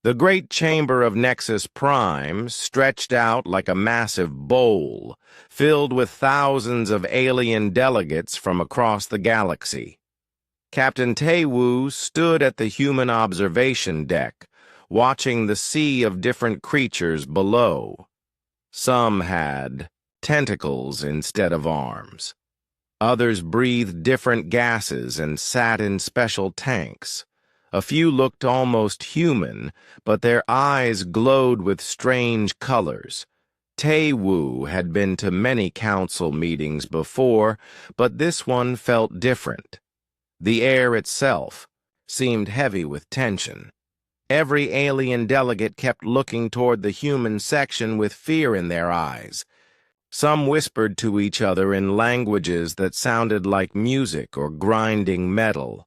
The great chamber of Nexus Prime stretched out like a massive bowl, filled with thousands of alien delegates from across the galaxy. Captain Taewoo stood at the human observation deck, watching the sea of different creatures below. Some had tentacles instead of arms. Others breathed different gases and sat in special tanks. A few looked almost human, but their eyes glowed with strange colors. Taewoo had been to many council meetings before, but this one felt different. The air itself seemed heavy with tension. Every alien delegate kept looking toward the human section with fear in their eyes. Some whispered to each other in languages that sounded like music or grinding metal.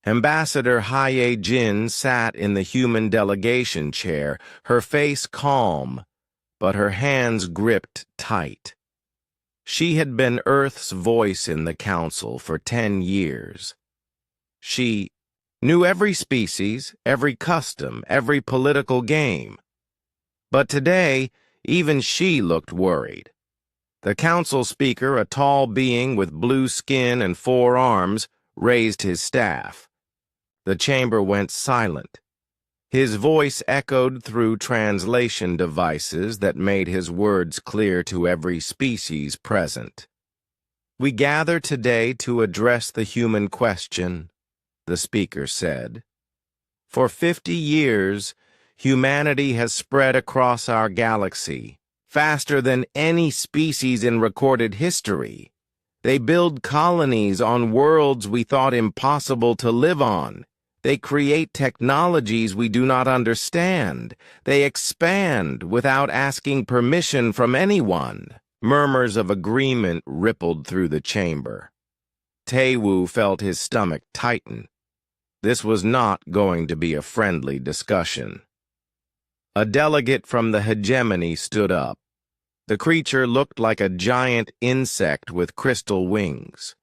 Ambassador Hye Jin sat in the human delegation chair, her face calm, but her hands gripped tight. She had been Earth's voice in the Council for 10 years. She knew every species, every custom, every political game. But today, even she looked worried. The council speaker, a tall being with blue skin and 4 arms, raised his staff. The chamber went silent. His voice echoed through translation devices that made his words clear to every species present. "We gather today to address the human question," the speaker said. "For 50 years, humanity has spread across our galaxy, faster than any species in recorded history. They build colonies on worlds we thought impossible to live on. They create technologies we do not understand. They expand without asking permission from anyone." Murmurs of agreement rippled through the chamber. Taewoo felt his stomach tighten. This was not going to be a friendly discussion. A delegate from the hegemony stood up. The creature looked like a giant insect with crystal wings.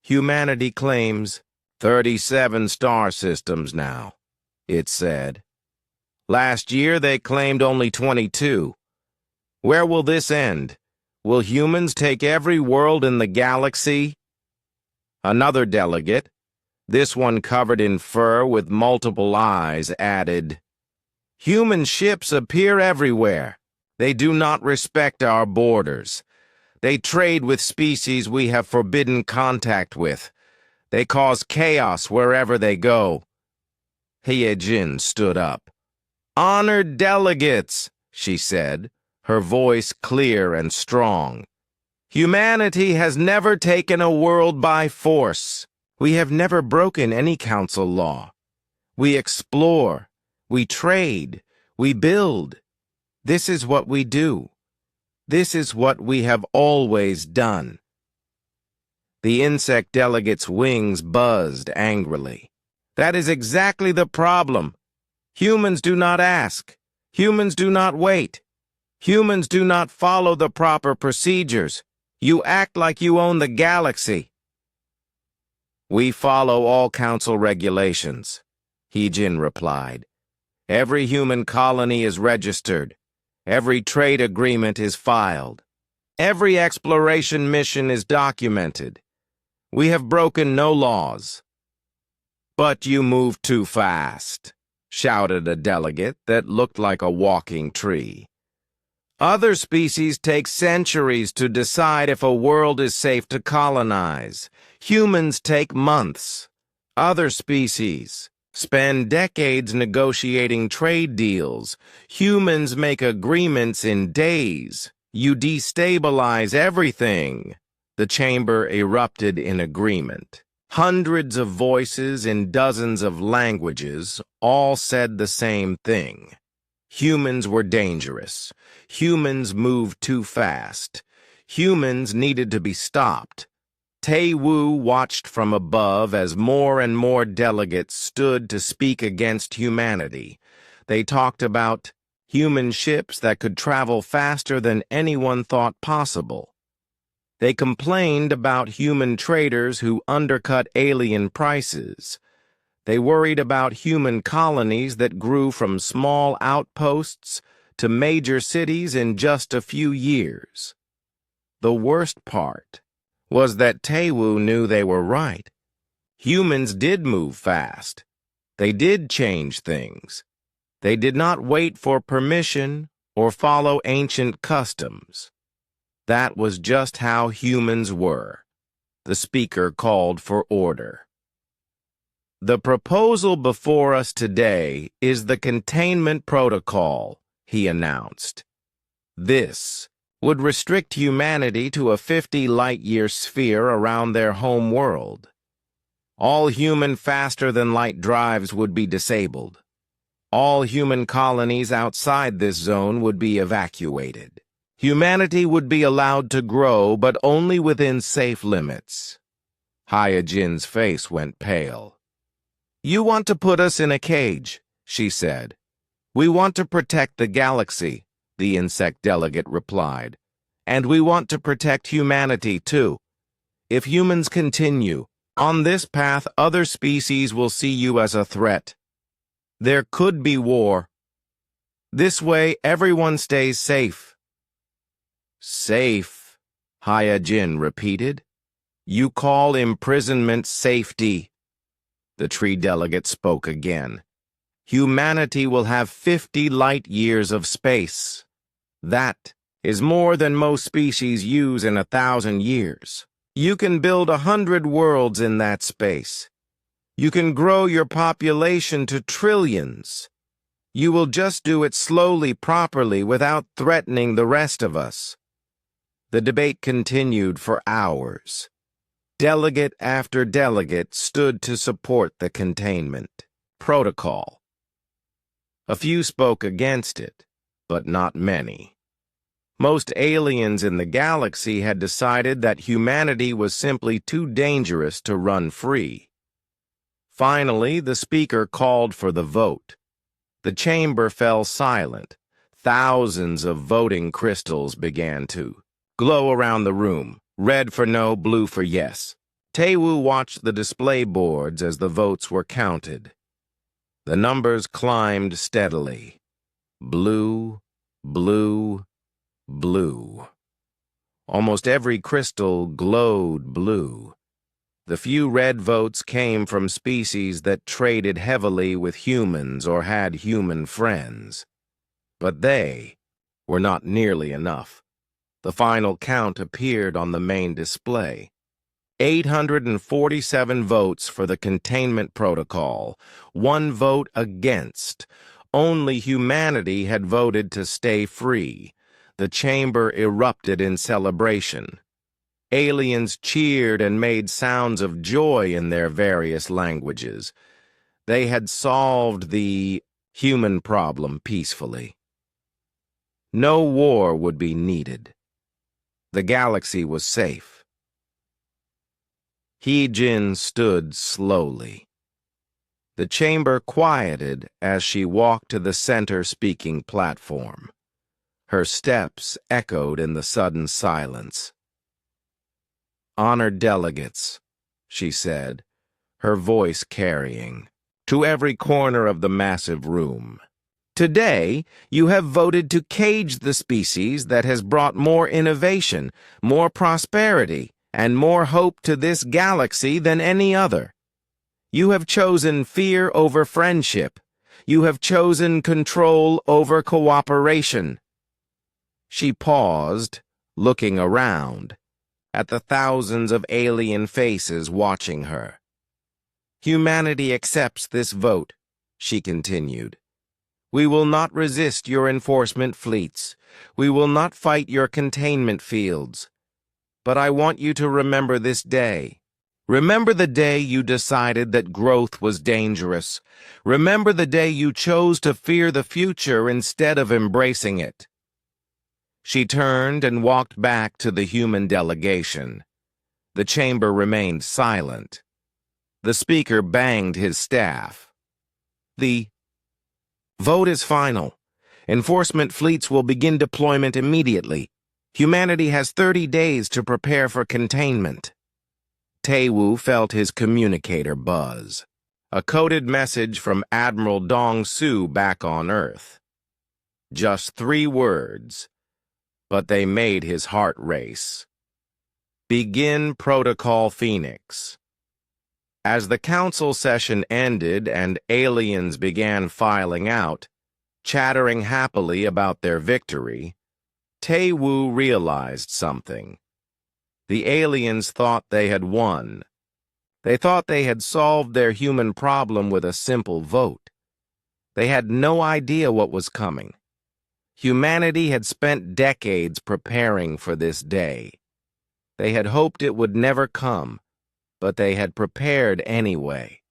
"Humanity claims 37 star systems now," it said. "Last year they claimed only 22. Where will this end? Will humans take every world in the galaxy?" Another delegate, this one covered in fur with multiple eyes, added, "Human ships appear everywhere. They do not respect our borders. They trade with species we have forbidden contact with. They cause chaos wherever they go." Hye Jin stood up. "Honored delegates," she said, her voice clear and strong. "Humanity has never taken a world by force. We have never broken any council law. We explore, we trade, we build. This is what we do. This is what we have always done." The insect delegate's wings buzzed angrily. "That is exactly the problem. Humans do not ask. Humans do not wait. Humans do not follow the proper procedures. You act like you own the galaxy." "We follow all council regulations," Hye-jin replied. "Every human colony is registered. Every trade agreement is filed. Every exploration mission is documented. We have broken no laws." "But you move too fast," shouted a delegate that looked like a walking tree. "Other species take centuries to decide if a world is safe to colonize. Humans take months. Other species spend decades negotiating trade deals. Humans make agreements in days. You destabilize everything." The chamber erupted in agreement. Hundreds of voices in dozens of languages all said the same thing. Humans were dangerous. Humans moved too fast. Humans needed to be stopped. Taewoo watched from above as more and more delegates stood to speak against humanity. They talked about human ships that could travel faster than anyone thought possible. They complained about human traders who undercut alien prices. They worried about human colonies that grew from small outposts to major cities in just a few years. The worst part was that Taewoo knew they were right. Humans did move fast. They did change things. They did not wait for permission or follow ancient customs. That was just how humans were. The speaker called for order. The proposal before us today is the containment protocol, he announced. This would restrict humanity to a 50-light-year sphere around their home world. All human faster-than-light drives would be disabled. All human colonies outside this zone would be evacuated. Humanity would be allowed to grow, but only within safe limits. Hyojin's face went pale. "You want to put us in a cage," she said. "We want to protect the galaxy," the insect delegate replied. "And we want to protect humanity, too. If humans continue on this path, other species will see you as a threat. There could be war. This way, everyone stays safe." "Safe," Hyojin repeated. "You call imprisonment safety?" The tree delegate spoke again. "Humanity will have 50 light years of space. That is more than most species use in 1,000 years. You can build 100 worlds in that space. You can grow your population to trillions. You will just do it slowly, properly, without threatening the rest of us." The debate continued for hours. Delegate after delegate stood to support the containment protocol. A few spoke against it, but not many. Most aliens in the galaxy had decided that humanity was simply too dangerous to run free. Finally, the speaker called for the vote. The chamber fell silent. Thousands of voting crystals began to glow around the room, red for no, blue for yes. Taewoo watched the display boards as the votes were counted. The numbers climbed steadily. Blue, blue, blue. Almost every crystal glowed blue. The few red votes came from species that traded heavily with humans or had human friends. But they were not nearly enough. The final count appeared on the main display. 847 votes for the containment protocol, 1 vote against. Only humanity had voted to stay free. The chamber erupted in celebration. Aliens cheered and made sounds of joy in their various languages. They had solved the human problem peacefully. No war would be needed. The galaxy was safe. Hyojin stood slowly. The chamber quieted as she walked to the center speaking platform. Her steps echoed in the sudden silence. "Honored delegates," she said, her voice carrying to every corner of the massive room. "Today, you have voted to cage the species that has brought more innovation, more prosperity, and more hope to this galaxy than any other. You have chosen fear over friendship. You have chosen control over cooperation." She paused, looking around at the thousands of alien faces watching her. "Humanity accepts this vote," she continued. "We will not resist your enforcement fleets. We will not fight your containment fields. But I want you to remember this day. Remember the day you decided that growth was dangerous. Remember the day you chose to fear the future instead of embracing it." She turned and walked back to the human delegation. The chamber remained silent. The speaker banged his staff. "The vote is final. Enforcement fleets will begin deployment immediately. Humanity has 30 days to prepare for containment." Taewoo felt his communicator buzz. A coded message from Admiral Dong Su back on Earth. Just 3 words, but they made his heart race. Begin Protocol Phoenix. As the council session ended and aliens began filing out, chattering happily about their victory, Tae-woo realized something. The aliens thought they had won. They thought they had solved their human problem with a simple vote. They had no idea what was coming. Humanity had spent decades preparing for this day. They had hoped it would never come, but they had prepared anyway.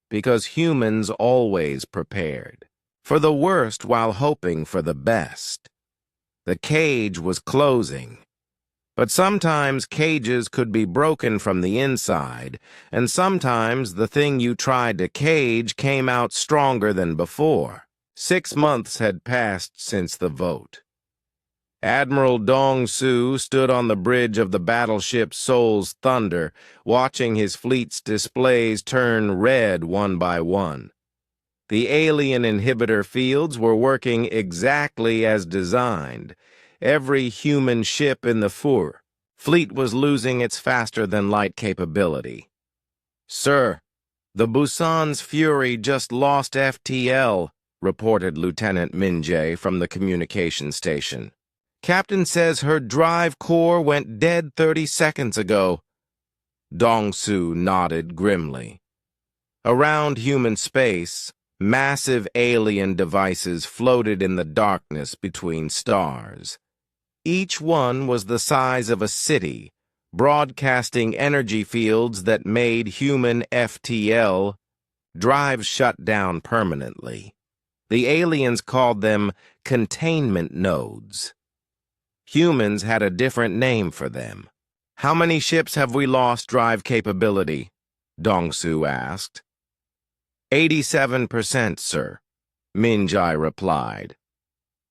Because humans always prepared. For the worst while hoping for the best. The cage was closing. But sometimes cages could be broken from the inside, and sometimes the thing you tried to cage came out stronger than before. 6 months had passed since the vote. Admiral Dong Su stood on the bridge of the battleship Seoul's Thunder, watching his fleet's displays turn red one by one. The alien inhibitor fields were working exactly as designed. Every human ship in the fleet was losing its faster-than-light capability. "Sir, the Busan's Fury just lost FTL," reported Lieutenant Min Jae from the communication station. "Captain says her drive core went dead 30 seconds ago." Dong Su nodded grimly. Around human space, massive alien devices floated in the darkness between stars. Each one was the size of a city, broadcasting energy fields that made human FTL drives shut down permanently. The aliens called them containment nodes. Humans had a different name for them. "How many ships have we lost drive capability?" Dong Su asked. 87%, sir, Min Jae replied.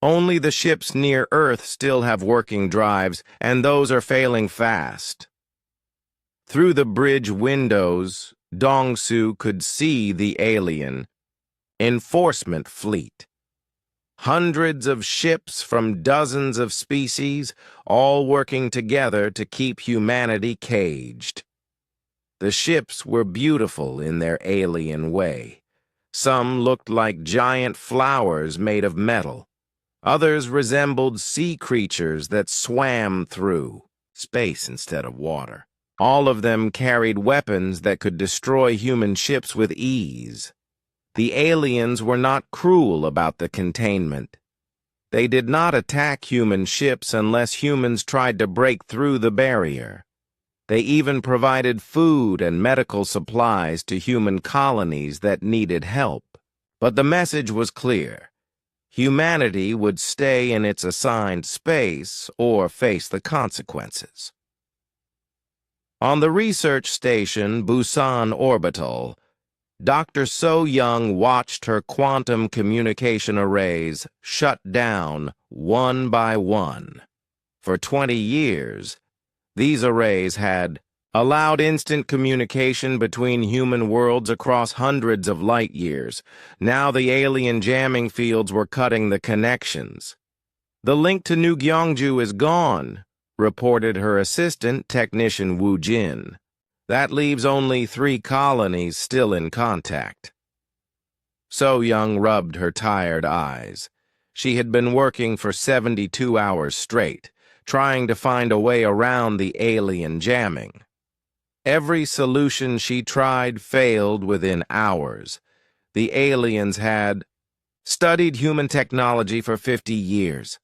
"Only the ships near Earth still have working drives, and those are failing fast." Through the bridge windows, Dong Su could see the alien enforcement fleet. Hundreds of ships from dozens of species, all working together to keep humanity caged. The ships were beautiful in their alien way. Some looked like giant flowers made of metal. Others resembled sea creatures that swam through space instead of water. All of them carried weapons that could destroy human ships with ease. The aliens were not cruel about the containment. They did not attack human ships unless humans tried to break through the barrier. They even provided food and medical supplies to human colonies that needed help. But the message was clear. Humanity would stay in its assigned space or face the consequences. On the research station Busan Orbital, Dr. So Young watched her quantum communication arrays shut down one by one. For 20 years, these arrays had allowed instant communication between human worlds across hundreds of light years. Now the alien jamming fields were cutting the connections. "The link to New Gyeongju is gone," reported her assistant, Technician Woo Jin. "That leaves only 3 colonies still in contact." So Young rubbed her tired eyes. She had been working for 72 hours straight, trying to find a way around the alien jamming. Every solution she tried failed within hours. The aliens had studied human technology for 50 years.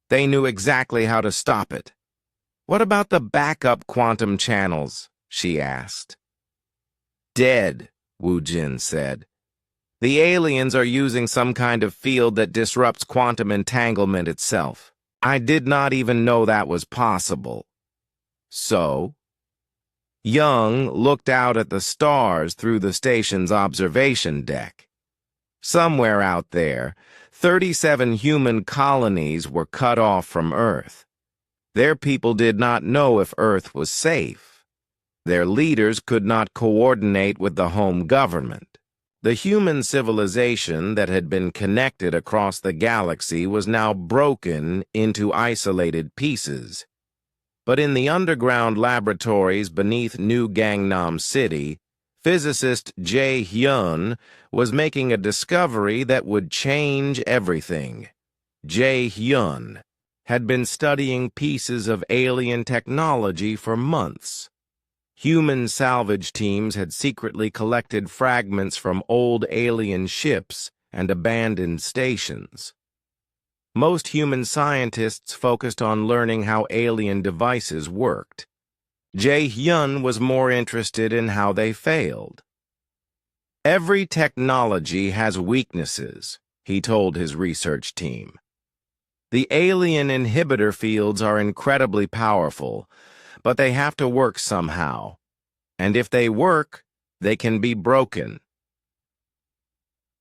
They knew exactly how to stop it. "What about the backup quantum channels?" she asked. "Dead," Woo Jin said. "The aliens are using some kind of field that disrupts quantum entanglement itself. I did not even know that was possible." So? Young looked out at the stars through the station's observation deck. Somewhere out there, 37 human colonies were cut off from Earth. Their people did not know if Earth was safe. Their leaders could not coordinate with the home government. The human civilization that had been connected across the galaxy was now broken into isolated pieces. But in the underground laboratories beneath New Gangnam City, physicist Jae Hyun was making a discovery that would change everything. Jae Hyun had been studying pieces of alien technology for months. Human salvage teams had secretly collected fragments from old alien ships and abandoned stations. Most human scientists focused on learning how alien devices worked. Jae Hyun was more interested in how they failed. Every technology has weaknesses, he told his research team. The alien inhibitor fields are incredibly powerful, but they have to work somehow. And if they work, they can be broken.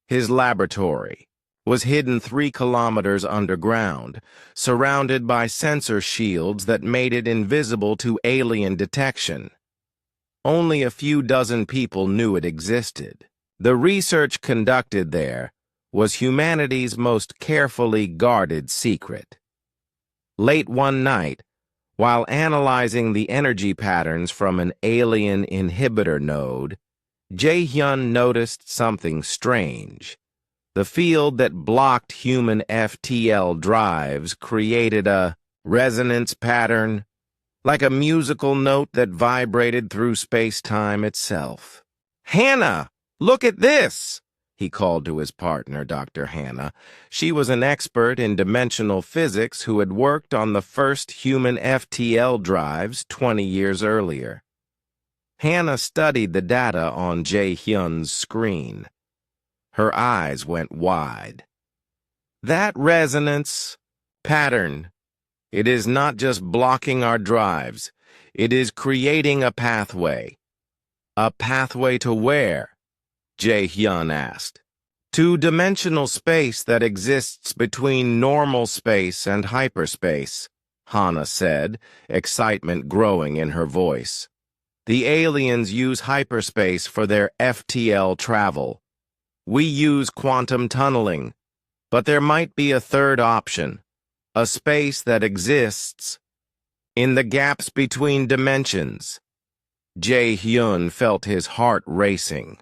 His laboratory was hidden 3 kilometers underground, surrounded by sensor shields that made it invisible to alien detection. Only a few dozen people knew it existed. The research conducted there was humanity's most carefully guarded secret. Late one night, while analyzing the energy patterns from an alien inhibitor node, Jae-hyun noticed something strange. The field that blocked human FTL drives created a resonance pattern, like a musical note that vibrated through space-time itself. "Hannah, look at this!" he called to his partner, Dr. Hannah. She was an expert in dimensional physics who had worked on the first human FTL drives 20 years earlier. Hannah studied the data on Jae-hyun's screen. Her eyes went wide. "That resonance pattern, it is not just blocking our drives. It is creating a pathway." "A pathway to where?" Jae-hyun asked. "To dimensional space that exists between normal space and hyperspace," Hannah said, excitement growing in her voice. "The aliens use hyperspace for their FTL travel. We use quantum tunneling, but there might be a third option, a space that exists in the gaps between dimensions." Jae-hyun felt his heart racing.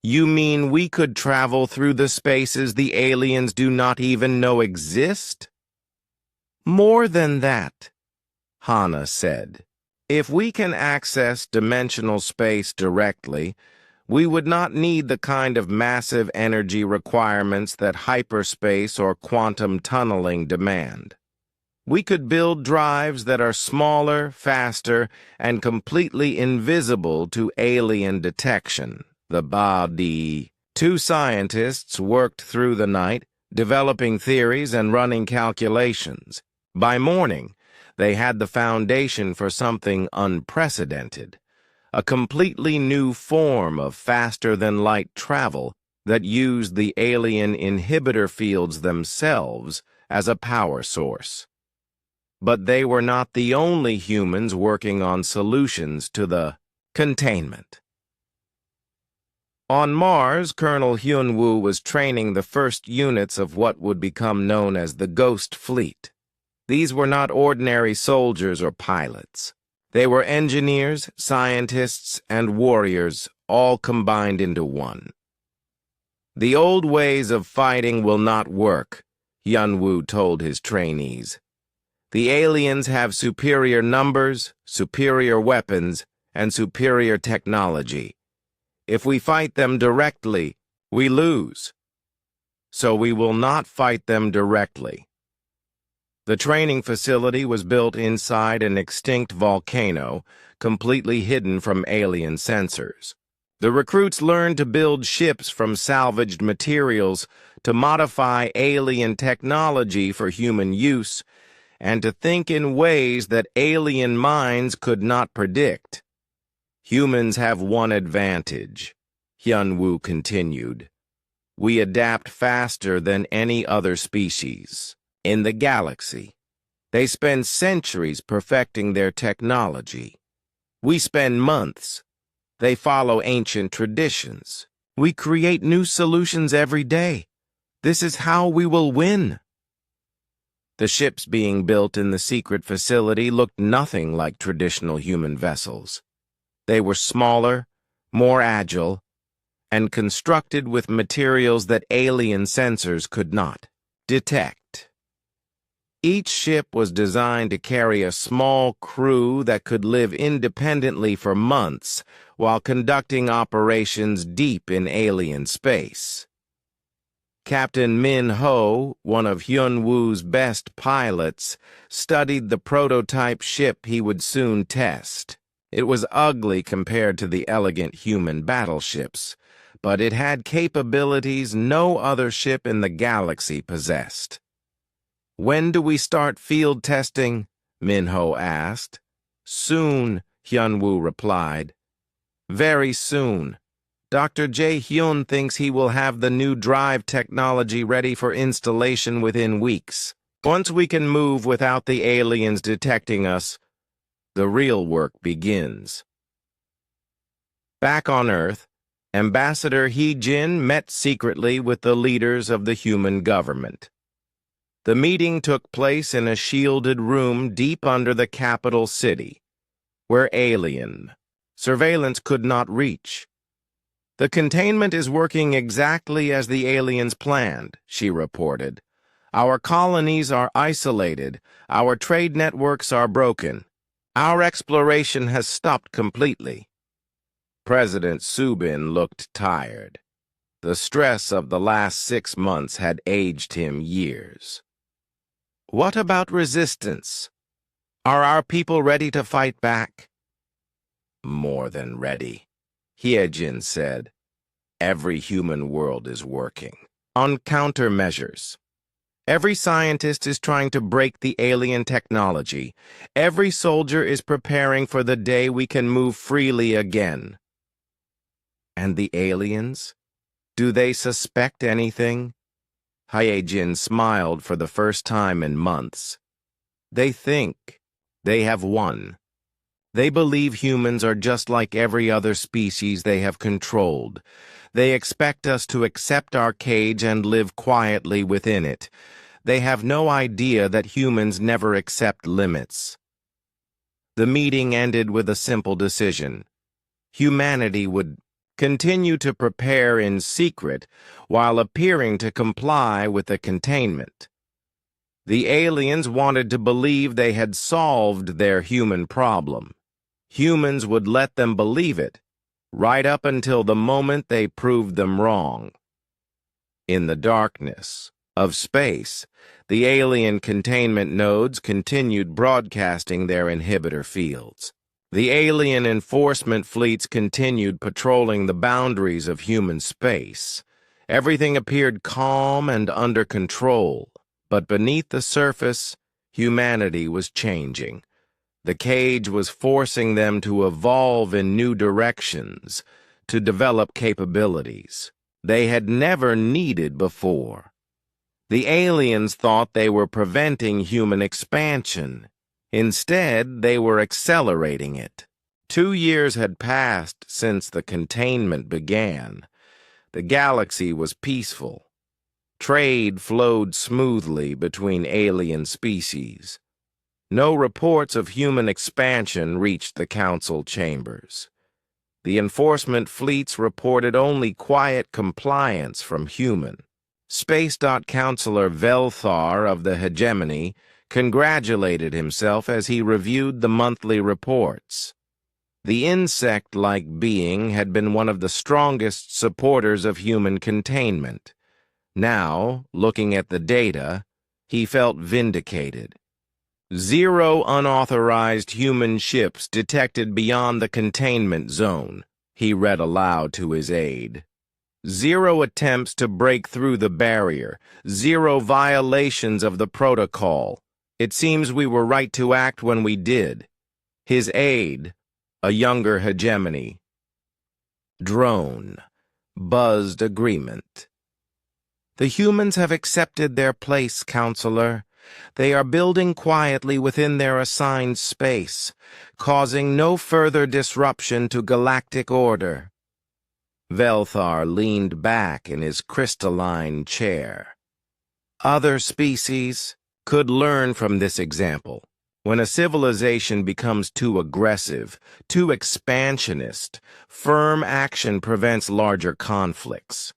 "You mean we could travel through the spaces the aliens do not even know exist?" "More than that," Hannah said. "If we can access dimensional space directly, we would not need the kind of massive energy requirements that hyperspace or quantum tunneling demand. We could build drives that are smaller, faster, and completely invisible to alien detection." The body. 2 scientists worked through the night, developing theories and running calculations. By morning, they had the foundation for something unprecedented, a completely new form of faster-than-light travel that used the alien inhibitor fields themselves as a power source. But they were not the only humans working on solutions to the containment. On Mars, Colonel Hyun-woo was training the first units of what would become known as the Ghost Fleet. These were not ordinary soldiers or pilots. They were engineers, scientists, and warriors, all combined into one. "The old ways of fighting will not work," Hyun-woo told his trainees. "The aliens have superior numbers, superior weapons, and superior technology. If we fight them directly, we lose. So we will not fight them directly." The training facility was built inside an extinct volcano, completely hidden from alien sensors. The recruits learned to build ships from salvaged materials, to modify alien technology for human use, and to think in ways that alien minds could not predict. "Humans have one advantage," Hyun-woo continued. "We adapt faster than any other species in the galaxy. They spend centuries perfecting their technology. We spend months. They follow ancient traditions. We create new solutions every day. This is how we will win. The ships being built in the secret facility looked nothing like traditional human vessels. They were smaller, more agile, and constructed with materials that alien sensors could not detect. Each ship was designed to carry a small crew that could live independently for months while conducting operations deep in alien space. Captain Min Ho, one of Hyun-woo's best pilots, studied the prototype ship he would soon test. It was ugly compared to the elegant human battleships, but it had capabilities no other ship in the galaxy possessed. "When do we start field testing?" Min-ho asked. "Soon," Hyun-woo replied. "Very soon. Dr. Jae-hyun thinks he will have the new drive technology ready for installation within weeks. Once we can move without the aliens detecting us, the real work begins." Back on Earth, Ambassador Hee-jin met secretly with the leaders of the human government. The meeting took place in a shielded room deep under the capital city, where alien surveillance could not reach. "The containment is working exactly as the aliens planned," she reported. "Our colonies are isolated, our trade networks are broken. Our exploration has stopped completely." President Subin looked tired. The stress of the last 6 months had aged him years. "What about resistance? Are our people ready to fight back?" "More than ready," Hye-jin said. "Every human world is working on countermeasures. Every scientist is trying to break the alien technology. Every soldier is preparing for the day we can move freely again." "And the aliens? Do they suspect anything?" Hye-jin smiled for the first time in months. "They think they have won. They believe humans are just like every other species they have controlled. They expect us to accept our cage and live quietly within it. They have no idea that humans never accept limits." The meeting ended with a simple decision. Humanity would continue to prepare in secret while appearing to comply with the containment. The aliens wanted to believe they had solved their human problem. Humans would let them believe it, right up until the moment they proved them wrong. In the darkness of space, the alien containment nodes continued broadcasting their inhibitor fields. The alien enforcement fleets continued patrolling the boundaries of human space. Everything appeared calm and under control, but beneath the surface, humanity was changing. The cage was forcing them to evolve in new directions, to develop capabilities they had never needed before. The aliens thought they were preventing human expansion. Instead, they were accelerating it. 2 years had passed since the containment began. The galaxy was peaceful. Trade flowed smoothly between alien species. No reports of human expansion reached the council chambers. The enforcement fleets reported only quiet compliance from human. Space Counselor Velthar of the Hegemony congratulated himself as he reviewed the monthly reports. The insect-like being had been one of the strongest supporters of human containment. Now, looking at the data, he felt vindicated. 0 unauthorized human ships detected beyond the containment zone, he read aloud to his aide. 0 attempts to break through the barrier, 0 violations of the protocol. It seems we were right to act when we did. His aide, a younger hegemony, drone, buzzed agreement. The humans have accepted their place, Counselor. They are building quietly within their assigned space, causing no further disruption to galactic order. Velthar leaned back in his crystalline chair. Other species could learn from this example. When a civilization becomes too aggressive, too expansionist, firm action prevents larger conflicts.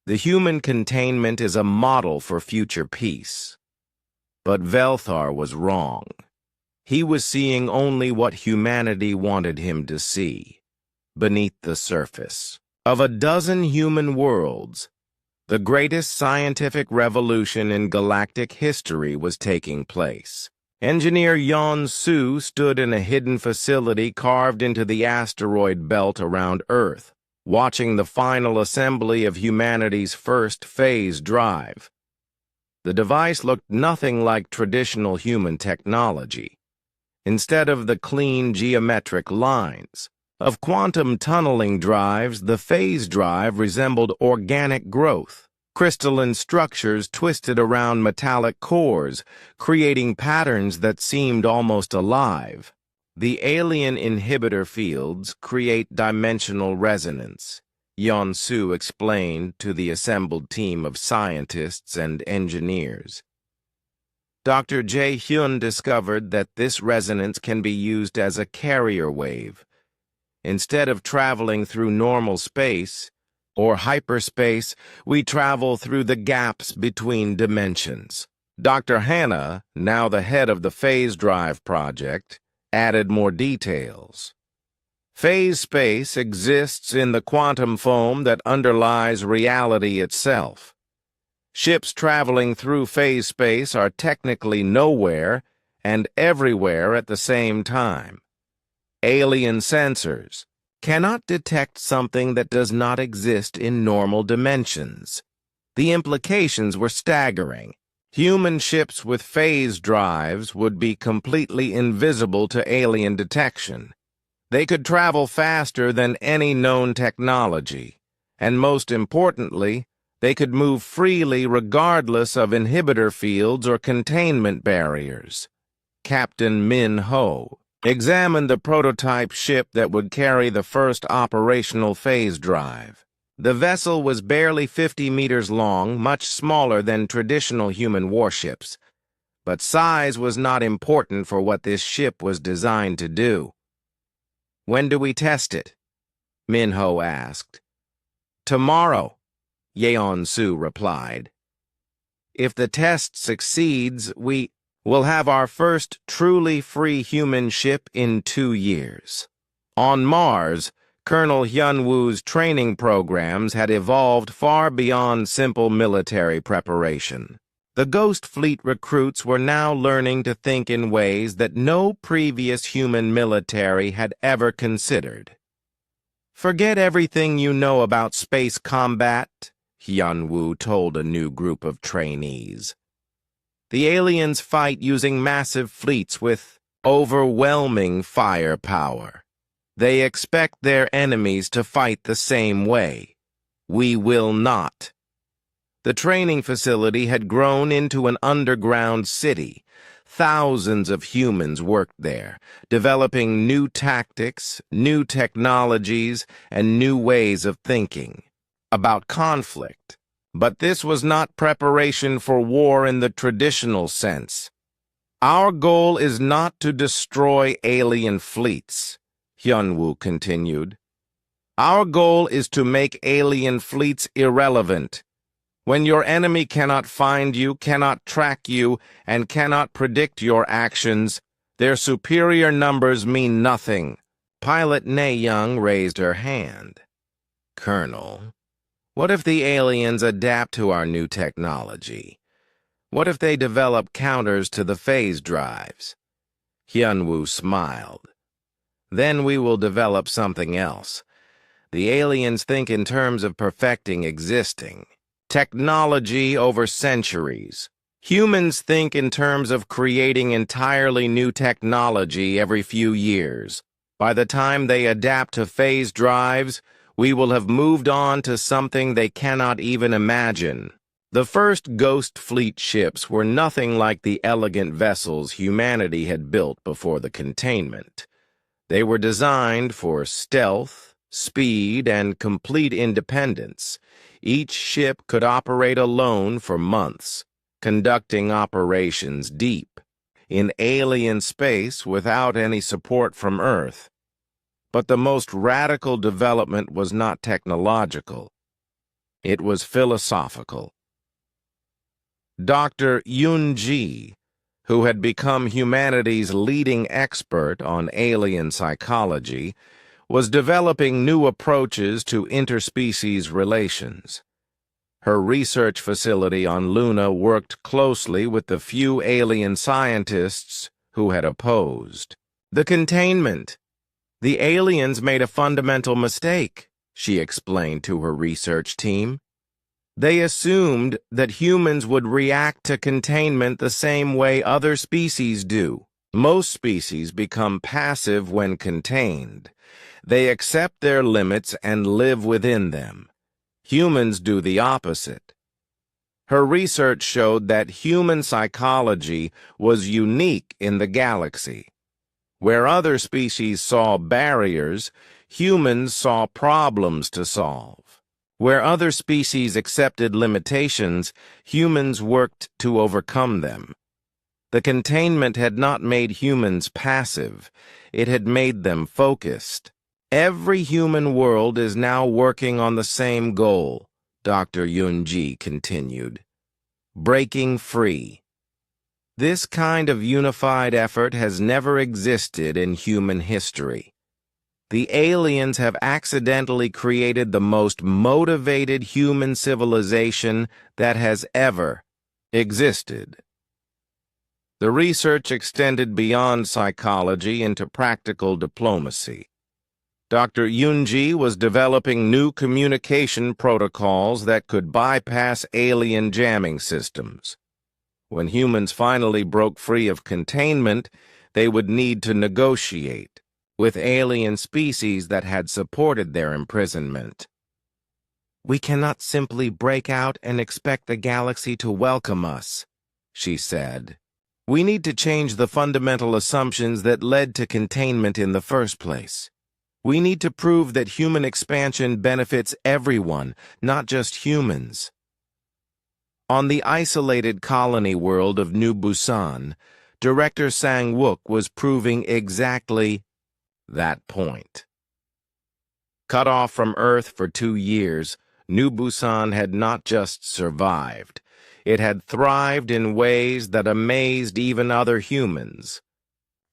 The human containment is a model for future peace. But Velthar was wrong. He was seeing only what humanity wanted him to see. Beneath the surface of a dozen human worlds, the greatest scientific revolution in galactic history was taking place. Engineer Yon Su stood in a hidden facility carved into the asteroid belt around Earth, watching the final assembly of humanity's first phase drive. The device looked nothing like traditional human technology. Instead of the clean geometric lines of quantum tunneling drives, the phase drive resembled organic growth. Crystalline structures twisted around metallic cores, creating patterns that seemed almost alive. The alien inhibitor fields create dimensional resonance, Yon-Su explained to the assembled team of scientists and engineers. Dr. Jae-hyun discovered that this resonance can be used as a carrier wave. Instead of traveling through normal space or hyperspace, we travel through the gaps between dimensions. Dr. Hannah, now the head of the Phase Drive project, added more details. Phase space exists in the quantum foam that underlies reality itself. Ships traveling through phase space are technically nowhere and everywhere at the same time. Alien sensors cannot detect something that does not exist in normal dimensions. The implications were staggering. Human ships with phase drives would be completely invisible to alien detection. They could travel faster than any known technology, and most importantly, they could move freely regardless of inhibitor fields or containment barriers. Captain Min Ho examined the prototype ship that would carry the first operational phase drive. The vessel was barely 50 meters long, much smaller than traditional human warships. But size was not important for what this ship was designed to do. "When do we test it?" Min Ho asked. "Tomorrow," Yeon-Su replied. "If the test succeeds, we will have our first truly free human ship in 2 years." On Mars, Colonel Hyun-Woo's training programs had evolved far beyond simple military preparation. The Ghost Fleet recruits were now learning to think in ways that no previous human military had ever considered. "Forget everything you know about space combat," Hyun-Woo told a new group of trainees. "The aliens fight using massive fleets with overwhelming firepower. They expect their enemies to fight the same way. We will not." The training facility had grown into an underground city. Thousands of humans worked there, developing new tactics, new technologies, and new ways of thinking about conflict. But this was not preparation for war in the traditional sense. "Our goal is not to destroy alien fleets," Hyun-Woo continued. "Our goal is to make alien fleets irrelevant. When your enemy cannot find you, cannot track you, and cannot predict your actions, their superior numbers mean nothing." Pilot Na-young raised her hand. "Colonel, what if the aliens adapt to our new technology? What if they develop counters to the phase drives?" Hyun-Woo smiled. "Then we will develop something else. The aliens think in terms of perfecting existing technology over centuries. Humans think in terms of creating entirely new technology every few years. By the time they adapt to phase drives, we will have moved on to something they cannot even imagine." The first Ghost Fleet ships were nothing like the elegant vessels humanity had built before the containment. They were designed for stealth, speed, and complete independence. Each ship could operate alone for months, conducting operations deep in alien space without any support from Earth. But the most radical development was not technological. It was philosophical. Dr. Yun-ji, who had become humanity's leading expert on alien psychology, was developing new approaches to interspecies relations. Her research facility on Luna worked closely with the few alien scientists who had opposed the containment. The aliens made a fundamental mistake, she explained to her research team. They assumed that humans would react to containment the same way other species do. Most species become passive when contained. They accept their limits and live within them. Humans do the opposite. Her research showed that human psychology was unique in the galaxy. Where other species saw barriers, humans saw problems to solve. Where other species accepted limitations, humans worked to overcome them. The containment had not made humans passive. It had made them focused. Every human world is now working on the same goal, Dr. Yun-ji continued. Breaking free. This kind of unified effort has never existed in human history. The aliens have accidentally created the most motivated human civilization that has ever existed. The research extended beyond psychology into practical diplomacy. Dr. Yun-ji was developing new communication protocols that could bypass alien jamming systems. When humans finally broke free of containment, they would need to negotiate with alien species that had supported their imprisonment. We cannot simply break out and expect the galaxy to welcome us, she said. We need to change the fundamental assumptions that led to containment in the first place. We need to prove that human expansion benefits everyone, not just humans. On the isolated colony world of New Busan, director Sang-wook was proving exactly that point. Cut off from Earth for 2 years, New Busan had not just survived. It had thrived in ways that amazed even other humans.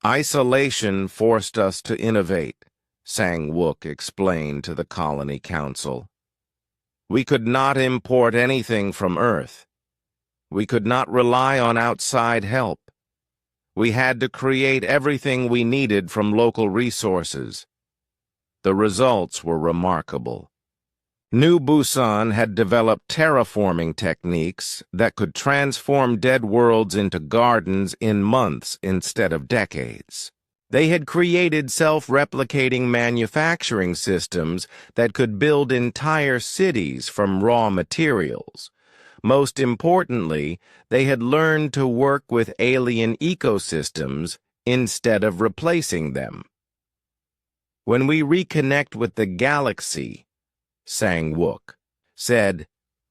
Isolation forced us to innovate, Sang-wook explained to the Colony Council. We could not import anything from Earth. We could not rely on outside help. We had to create everything we needed from local resources. The results were remarkable. New Busan had developed terraforming techniques that could transform dead worlds into gardens in months instead of decades. They had created self-replicating manufacturing systems that could build entire cities from raw materials. Most importantly, they had learned to work with alien ecosystems instead of replacing them. When we reconnect with the galaxy, Sang-wook said,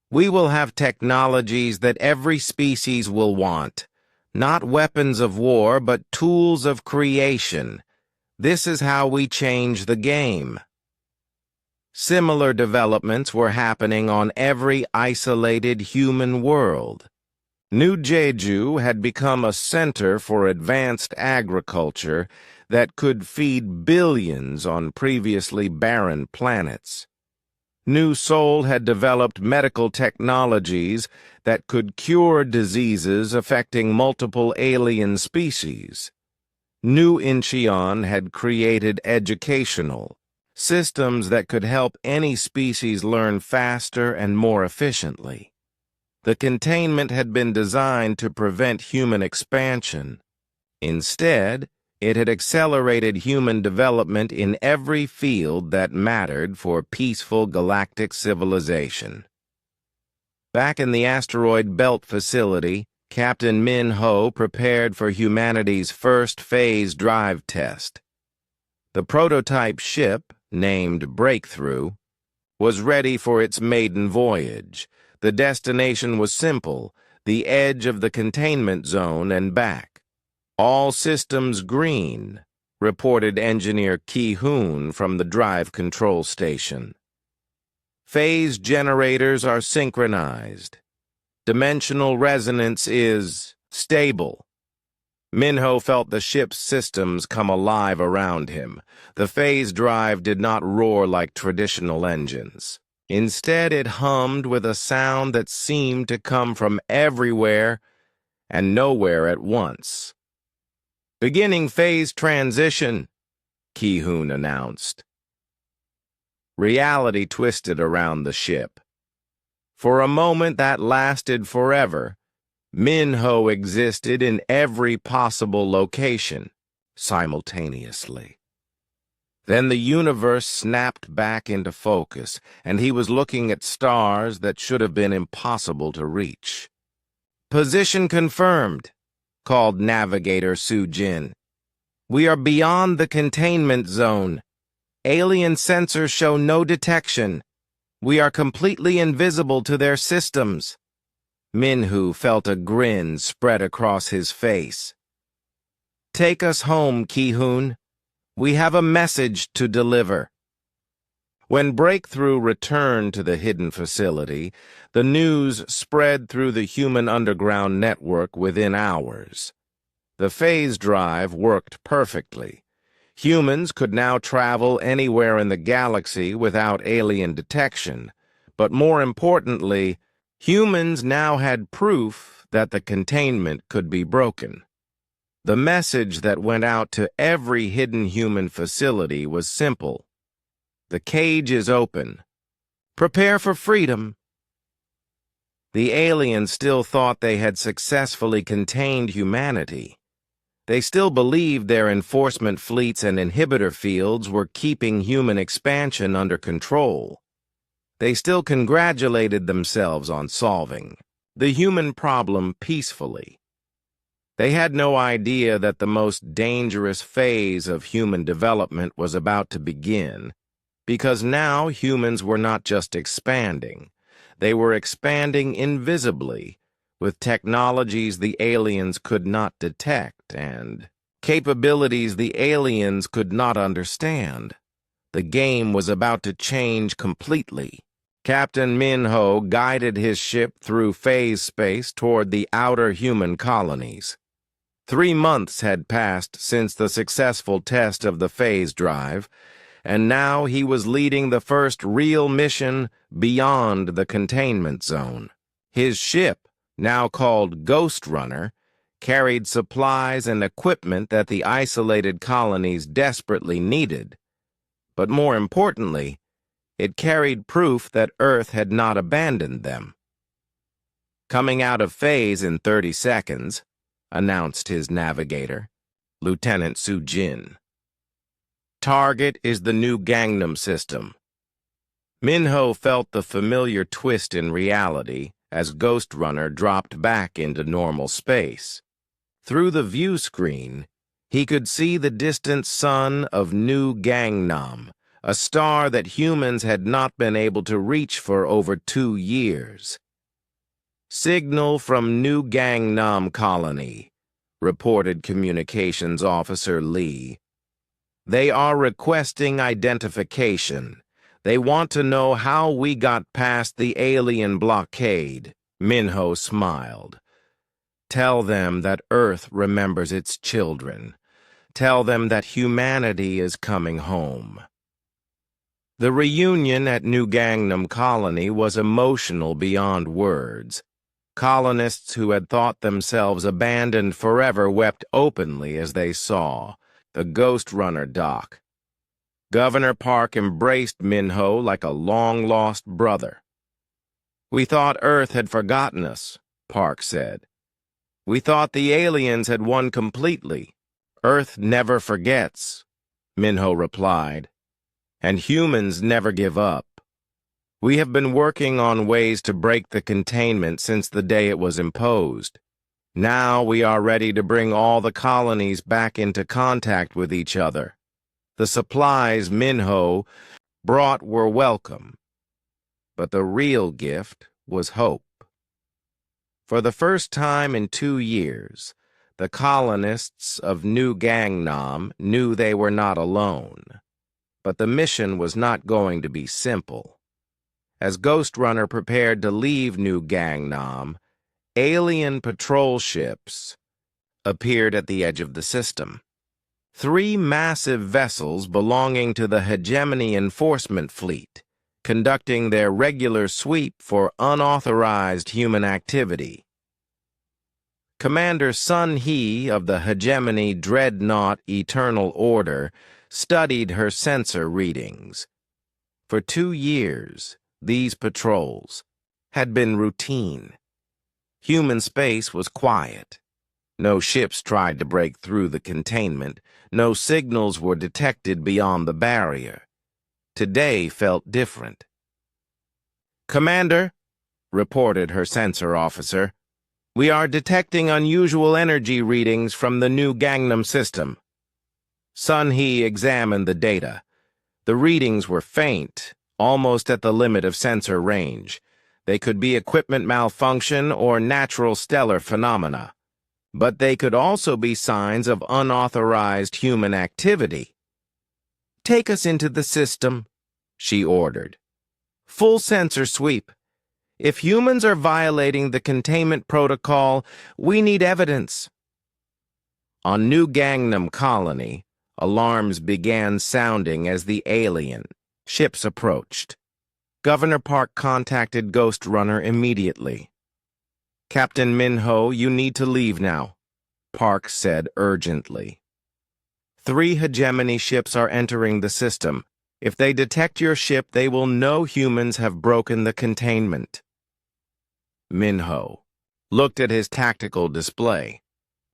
we will have technologies that every species will want, not weapons of war, but tools of creation. This is how we change the game. Similar developments were happening on every isolated human world. New Jeju had become a center for advanced agriculture that could feed billions on previously barren planets. New Seoul had developed medical technologies that could cure diseases affecting multiple alien species. New Incheon had created educational systems that could help any species learn faster and more efficiently. The containment had been designed to prevent human expansion. Instead, it had accelerated human development in every field that mattered for peaceful galactic civilization. Back in the asteroid belt facility, Captain Min Ho prepared for humanity's first phase drive test. The prototype ship, named Breakthrough, was ready for its maiden voyage. The destination was simple, the edge of the containment zone and back. All systems green, reported Engineer Ki-hoon from the drive control station. Phase generators are synchronized. Dimensional resonance is stable. Minho felt the ship's systems come alive around him. The phase drive did not roar like traditional engines. Instead, it hummed with a sound that seemed to come from everywhere and nowhere at once. "Beginning phase transition," Ki-hoon announced. Reality twisted around the ship. For a moment that lasted forever, Minho existed in every possible location, simultaneously. Then the universe snapped back into focus, and he was looking at stars that should have been impossible to reach. "Position confirmed," called Navigator Soo-jin. "We are beyond the containment zone. Alien sensors show no detection. We are completely invisible to their systems." Minho felt a grin spread across his face. "Take us home, Ki-hoon. We have a message to deliver." When Breakthrough returned to the hidden facility, the news spread through the human underground network within hours. The phase drive worked perfectly. Humans could now travel anywhere in the galaxy without alien detection, but more importantly, humans now had proof that the containment could be broken. The message that went out to every hidden human facility was simple. The cage is open. Prepare for freedom. The aliens still thought they had successfully contained humanity. They still believed their enforcement fleets and inhibitor fields were keeping human expansion under control. They still congratulated themselves on solving the human problem peacefully. They had no idea that the most dangerous phase of human development was about to begin, because now humans were not just expanding, they were expanding invisibly, with technologies the aliens could not detect and capabilities the aliens could not understand. The game was about to change completely. Captain Minho guided his ship through phase space toward the outer human colonies. 3 months had passed since the successful test of the phase drive, and now he was leading the first real mission beyond the containment zone. His ship, now called Ghost Runner, carried supplies and equipment that the isolated colonies desperately needed. But more importantly, it carried proof that Earth had not abandoned them. "Coming out of phase in 30 seconds, announced his navigator, Lieutenant Soo-jin. "Target is the new Gangnam system." Minho felt the familiar twist in reality as Ghost Runner dropped back into normal space. Through the view screen, he could see the distant sun of New Gangnam, a star that humans had not been able to reach for over 2 years. "Signal from New Gangnam Colony," reported Communications Officer Lee. "They are requesting identification. They want to know how we got past the alien blockade." Minho smiled. "Tell them that Earth remembers its children. Tell them that humanity is coming home." The reunion at New Gangnam Colony was emotional beyond words. Colonists who had thought themselves abandoned forever wept openly as they saw the Ghost Runner dock. Governor Park embraced Minho like a long-lost brother. "We thought Earth had forgotten us," Park said. "We thought the aliens had won completely." "Earth never forgets," Minho replied. "And humans never give up. We have been working on ways to break the containment since the day it was imposed. Now we are ready to bring all the colonies back into contact with each other." The supplies Minho brought were welcome, but the real gift was hope. For the first time in 2 years, the colonists of New Gangnam knew they were not alone. But the mission was not going to be simple. As Ghost Runner prepared to leave New Gangnam, alien patrol ships appeared at the edge of the system. 3 massive vessels belonging to the Hegemony Enforcement Fleet, conducting their regular sweep for unauthorized human activity. Commander Sun Hee of the Hegemony Dreadnought Eternal Order studied her sensor readings. For 2 years, these patrols had been routine. Human space was quiet. No ships tried to break through the containment. No signals were detected beyond the barrier. Today felt different. "Commander," reported her sensor officer, "we are detecting unusual energy readings from the New Gangnam system." Sun Hee examined the data. The readings were faint, almost at the limit of sensor range. They could be equipment malfunction or natural stellar phenomena. But they could also be signs of unauthorized human activity. "Take us into the system," she ordered. "Full sensor sweep. If humans are violating the containment protocol, we need evidence." On New Gangnam Colony, alarms began sounding as the alien ships approached. Governor Park contacted Ghost Runner immediately. "Captain Minho, you need to leave now," Park said urgently. 3 hegemony ships are entering the system. If they detect your ship, they will know humans have broken the containment. Minho looked at his tactical display.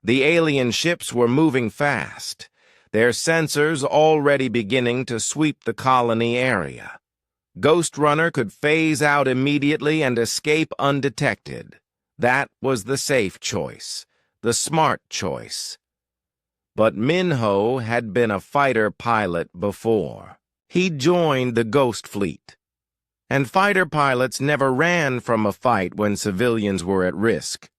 The alien ships were moving fast, their sensors already beginning to sweep the colony area. Ghost Runner could phase out immediately and escape undetected. That was the safe choice, the smart choice. But Minho had been a fighter pilot before. He joined the Ghost Fleet. And fighter pilots never ran from a fight when civilians were at risk.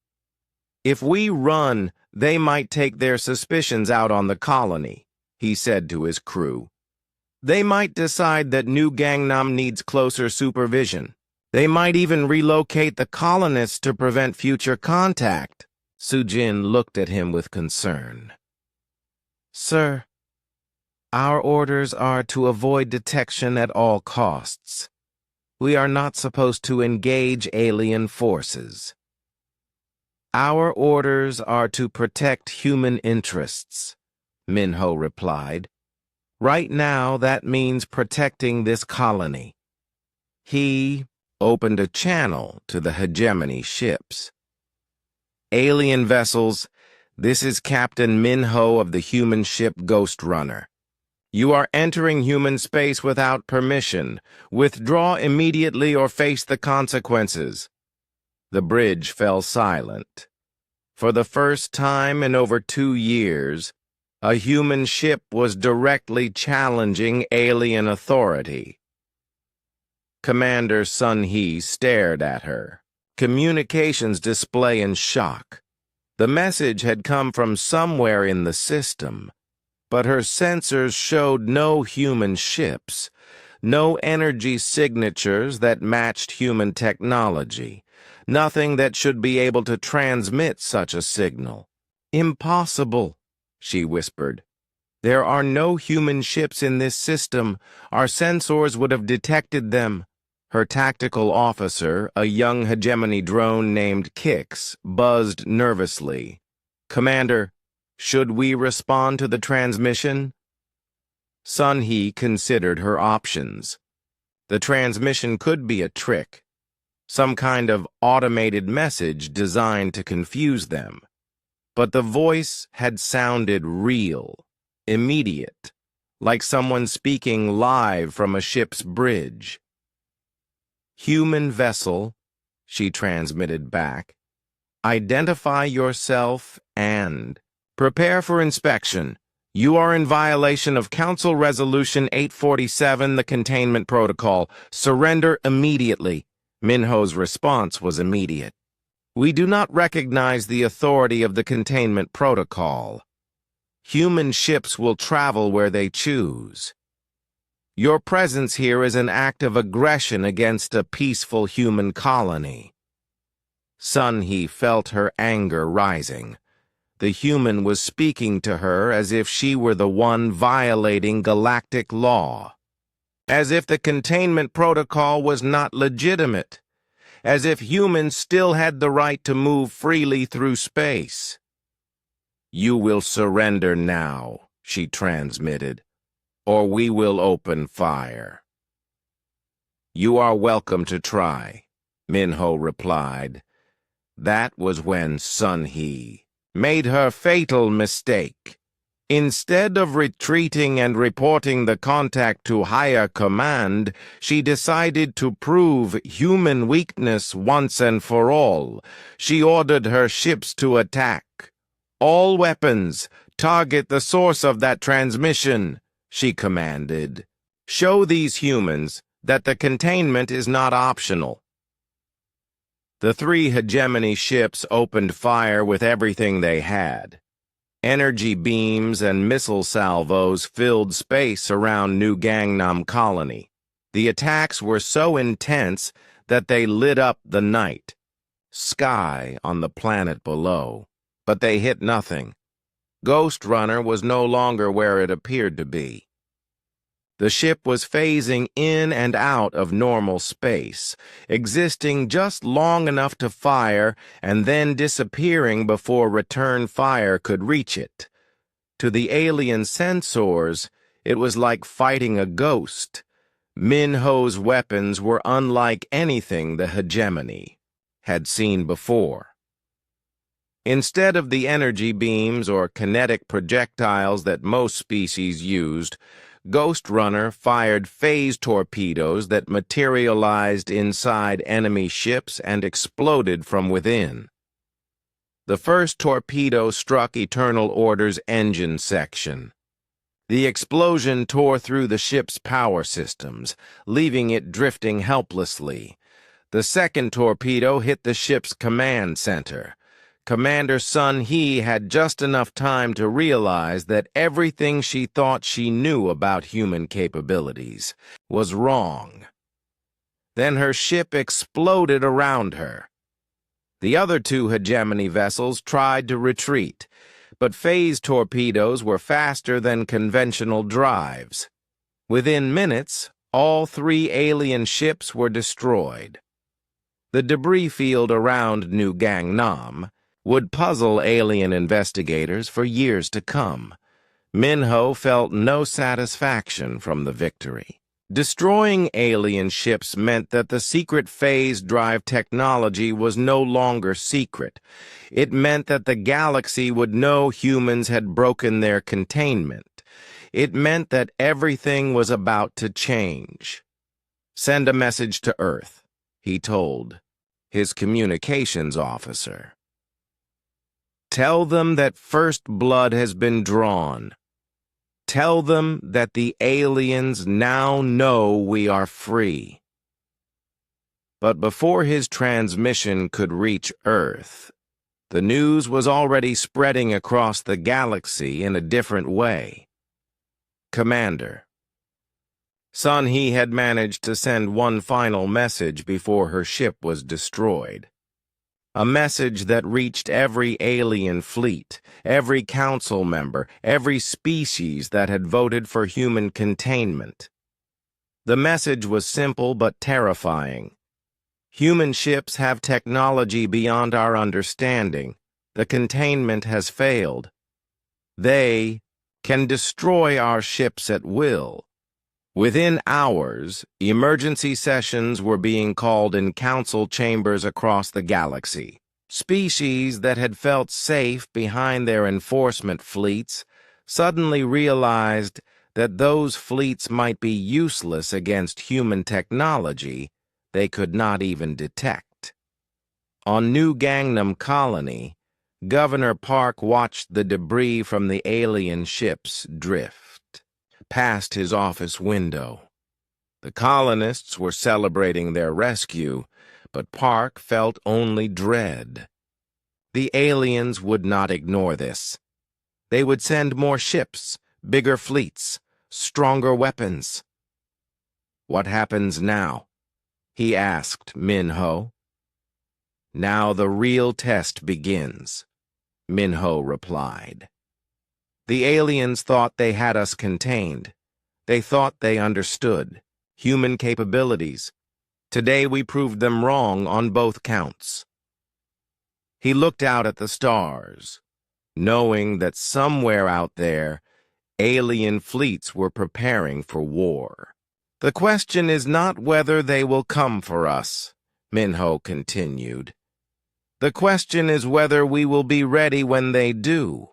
"If we run, they might take their suspicions out on the colony," he said to his crew. "They might decide that New Gangnam needs closer supervision. They might even relocate the colonists to prevent future contact." Sujin looked at him with concern. "Sir, our orders are to avoid detection at all costs. We are not supposed to engage alien forces. Our orders are to protect human interests," Minho replied. "Right now, that means protecting this colony." He opened a channel to the hegemony ships. "Alien vessels, this is Captain Minho of the human ship Ghost Runner. You are entering human space without permission. Withdraw immediately or face the consequences." The bridge fell silent. For the first time in over 2 years, a human ship was directly challenging alien authority. Commander Sun Hee stared at her, communications display in shock. The message had come from somewhere in the system, but her sensors showed no human ships, no energy signatures that matched human technology, nothing that should be able to transmit such a signal. "Impossible," she whispered. "There are no human ships in this system. Our sensors would have detected them." Her tactical officer, a young hegemony drone named Kix, buzzed nervously. "Commander, should we respond to the transmission?" Sun Hee considered her options. The transmission could be a trick, some kind of automated message designed to confuse them. But the voice had sounded real, immediate, like someone speaking live from a ship's bridge. "Human vessel," she transmitted back. "Identify yourself and prepare for inspection. You are in violation of Council Resolution 847, the Containment Protocol. Surrender immediately. Minho's response was immediate. We do not recognize the authority of the Containment Protocol. Human ships will travel where they choose. Your presence here is an act of aggression against a peaceful human colony. Sun-Hee felt her anger rising. The human was speaking to her as if she were the one violating galactic law. As if the Containment Protocol was not legitimate. As if humans still had the right to move freely through space. You will surrender now, she transmitted, or we will open fire. You are welcome to try, Minho replied. That was when Sun-Hee made her fatal mistake. Instead of retreating and reporting the contact to higher command, she decided to prove human weakness once and for all. She ordered her ships to attack. All weapons, target the source of that transmission, she commanded. Show these humans that the containment is not optional. The three hegemony ships opened fire with everything they had. Energy beams and missile salvos filled space around New Gangnam Colony. The attacks were so intense that they lit up the night sky on the planet below. But they hit nothing. Ghost Runner was no longer where it appeared to be. The ship was phasing in and out of normal space, existing just long enough to fire and then disappearing before return fire could reach it. To the alien sensors, it was like fighting a ghost. Minho's weapons were unlike anything the hegemony had seen before. Instead of the energy beams or kinetic projectiles that most species used, Ghost Runner fired phase torpedoes that materialized inside enemy ships and exploded from within. The first torpedo struck Eternal Order's engine section. The explosion tore through the ship's power systems, leaving it drifting helplessly. The second torpedo hit the ship's command center. Commander Sun-Hee had just enough time to realize that everything she thought she knew about human capabilities was wrong. Then her ship exploded around her. The other two hegemony vessels tried to retreat, but phase torpedoes were faster than conventional drives. Within minutes, all three alien ships were destroyed. The debris field around New Gangnam would puzzle alien investigators for years to come. Minho felt no satisfaction from the victory. Destroying alien ships meant that the secret phase drive technology was no longer secret. It meant that the galaxy would know humans had broken their containment. It meant that everything was about to change. Send a message to Earth, he told his communications officer. Tell them that first blood has been drawn. Tell them that the aliens now know we are free. But before his transmission could reach Earth, the news was already spreading across the galaxy in a different way. Commander. Sun-Hee had managed to send one final message before her ship was destroyed. A message that reached every alien fleet, every council member, every species that had voted for human containment. The message was simple but terrifying. Human ships have technology beyond our understanding. The containment has failed. They can destroy our ships at will. Within hours, emergency sessions were being called in council chambers across the galaxy. Species that had felt safe behind their enforcement fleets suddenly realized that those fleets might be useless against human technology they could not even detect. On New Gangnam Colony, Governor Park watched the debris from the alien ships drift past his office window. The colonists were celebrating their rescue, but Park felt only dread. The aliens would not ignore this. They would send more ships, bigger fleets, stronger weapons. "What happens now?" he asked Minho. "Now the real test begins," Minho replied. "The aliens thought they had us contained. They thought they understood human capabilities. Today we proved them wrong on both counts." He looked out at the stars, knowing that somewhere out there, alien fleets were preparing for war. "The question is not whether they will come for us," Minho continued. "The question is whether we will be ready when they do."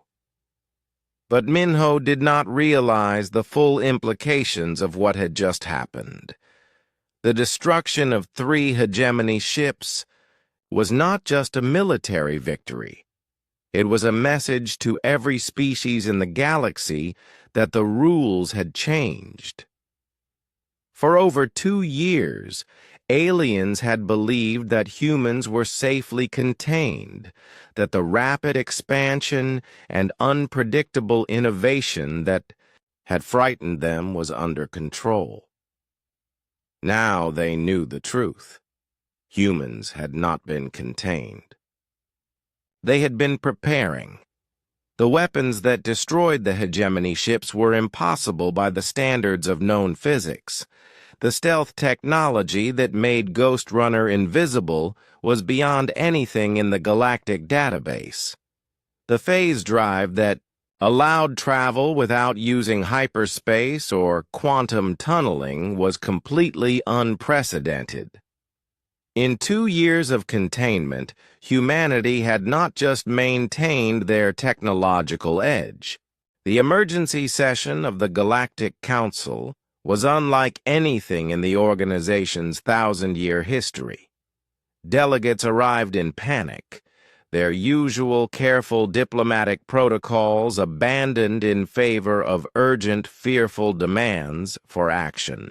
But Minho did not realize the full implications of what had just happened. The destruction of 3 hegemony ships was not just a military victory. It was a message to every species in the galaxy that the rules had changed. For over 2 years, aliens had believed that humans were safely contained, that the rapid expansion and unpredictable innovation that had frightened them was under control. Now they knew the truth. Humans had not been contained. They had been preparing. The weapons that destroyed the hegemony ships were impossible by the standards of known physics. The stealth technology that made Ghost Runner invisible was beyond anything in the galactic database. The phase drive that allowed travel without using hyperspace or quantum tunneling was completely unprecedented. In 2 years of containment, humanity had not just maintained their technological edge. The emergency session of the Galactic Council was unlike anything in the organization's 1,000-year history. Delegates arrived in panic, their usual careful diplomatic protocols abandoned in favor of urgent, fearful demands for action.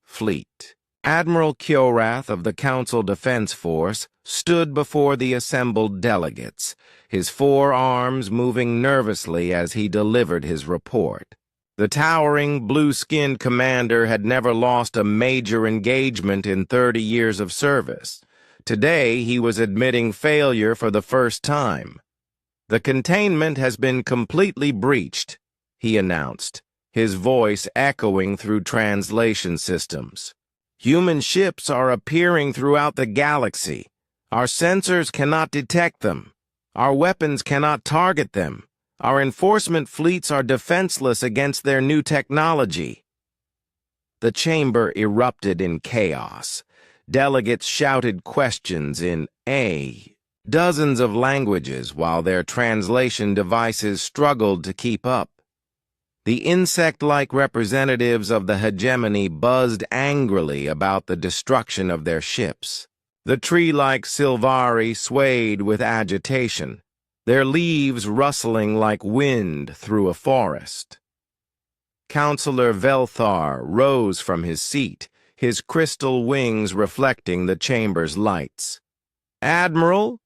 Fleet. Admiral Kyorath of the Council Defense Force stood before the assembled delegates, his 4 arms moving nervously as he delivered his report. The towering, blue-skinned commander had never lost a major engagement in 30 years of service. Today, he was admitting failure for the first time. "The containment has been completely breached," he announced, his voice echoing through translation systems. "Human ships are appearing throughout the galaxy. Our sensors cannot detect them. Our weapons cannot target them. Our enforcement fleets are defenseless against their new technology." The chamber erupted in chaos. Delegates shouted questions in dozens of languages while their translation devices struggled to keep up. The insect-like representatives of the hegemony buzzed angrily about the destruction of their ships. The tree-like Silvari swayed with agitation, their leaves rustling like wind through a forest. Counselor Velthar rose from his seat, his crystal wings reflecting the chamber's lights. "Admiral,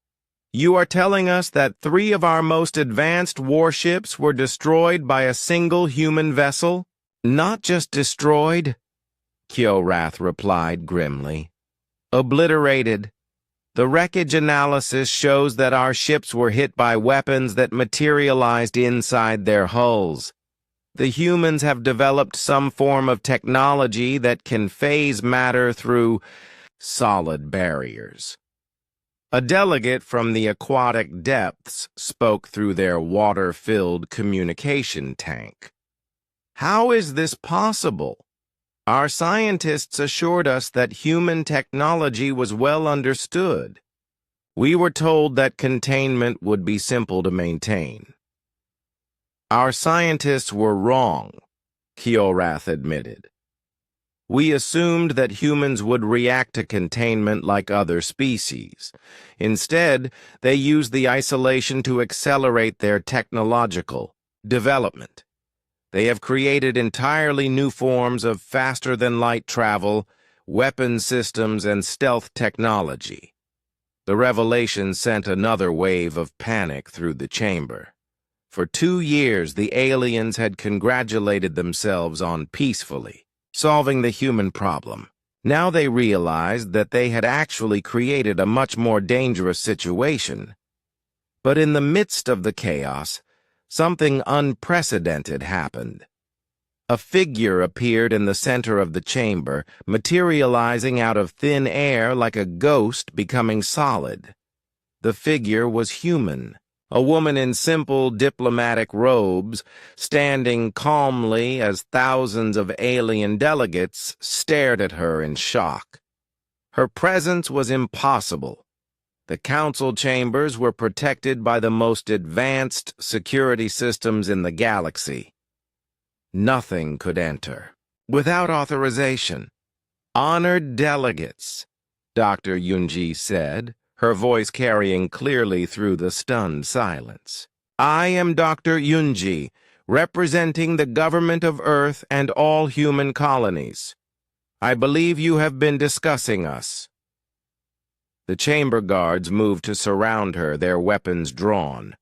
you are telling us that 3 of our most advanced warships were destroyed by a single human vessel?" "Not just destroyed," Kyorath replied grimly. "Obliterated. The wreckage analysis shows that our ships were hit by weapons that materialized inside their hulls. The humans have developed some form of technology that can phase matter through solid barriers." A delegate from the aquatic depths spoke through their water-filled communication tank. "How is this possible? Our scientists assured us that human technology was well understood. We were told that containment would be simple to maintain." "Our scientists were wrong," Kyorath admitted. We assumed that humans would react to containment like other species. Instead, they used the isolation to accelerate their technological development. They have created entirely new forms of faster-than-light travel, weapon systems, and stealth technology. The revelation sent another wave of panic through the chamber. For 2 years, the aliens had congratulated themselves on peacefully solving the human problem. Now they realized that they had actually created a much more dangerous situation. But in the midst of the chaos, something unprecedented happened. A figure appeared in the center of the chamber, materializing out of thin air like a ghost becoming solid. The figure was human. A woman in simple diplomatic robes, standing calmly as thousands of alien delegates stared at her in shock. Her presence was impossible. The council chambers were protected by the most advanced security systems in the galaxy. Nothing could enter without authorization. "Honored delegates," Dr. Yunji said, her voice carrying clearly through the stunned silence. "I am Dr. Yunji, representing the government of Earth and all human colonies. I believe you have been discussing us." The chamber guards moved to surround her, their weapons drawn.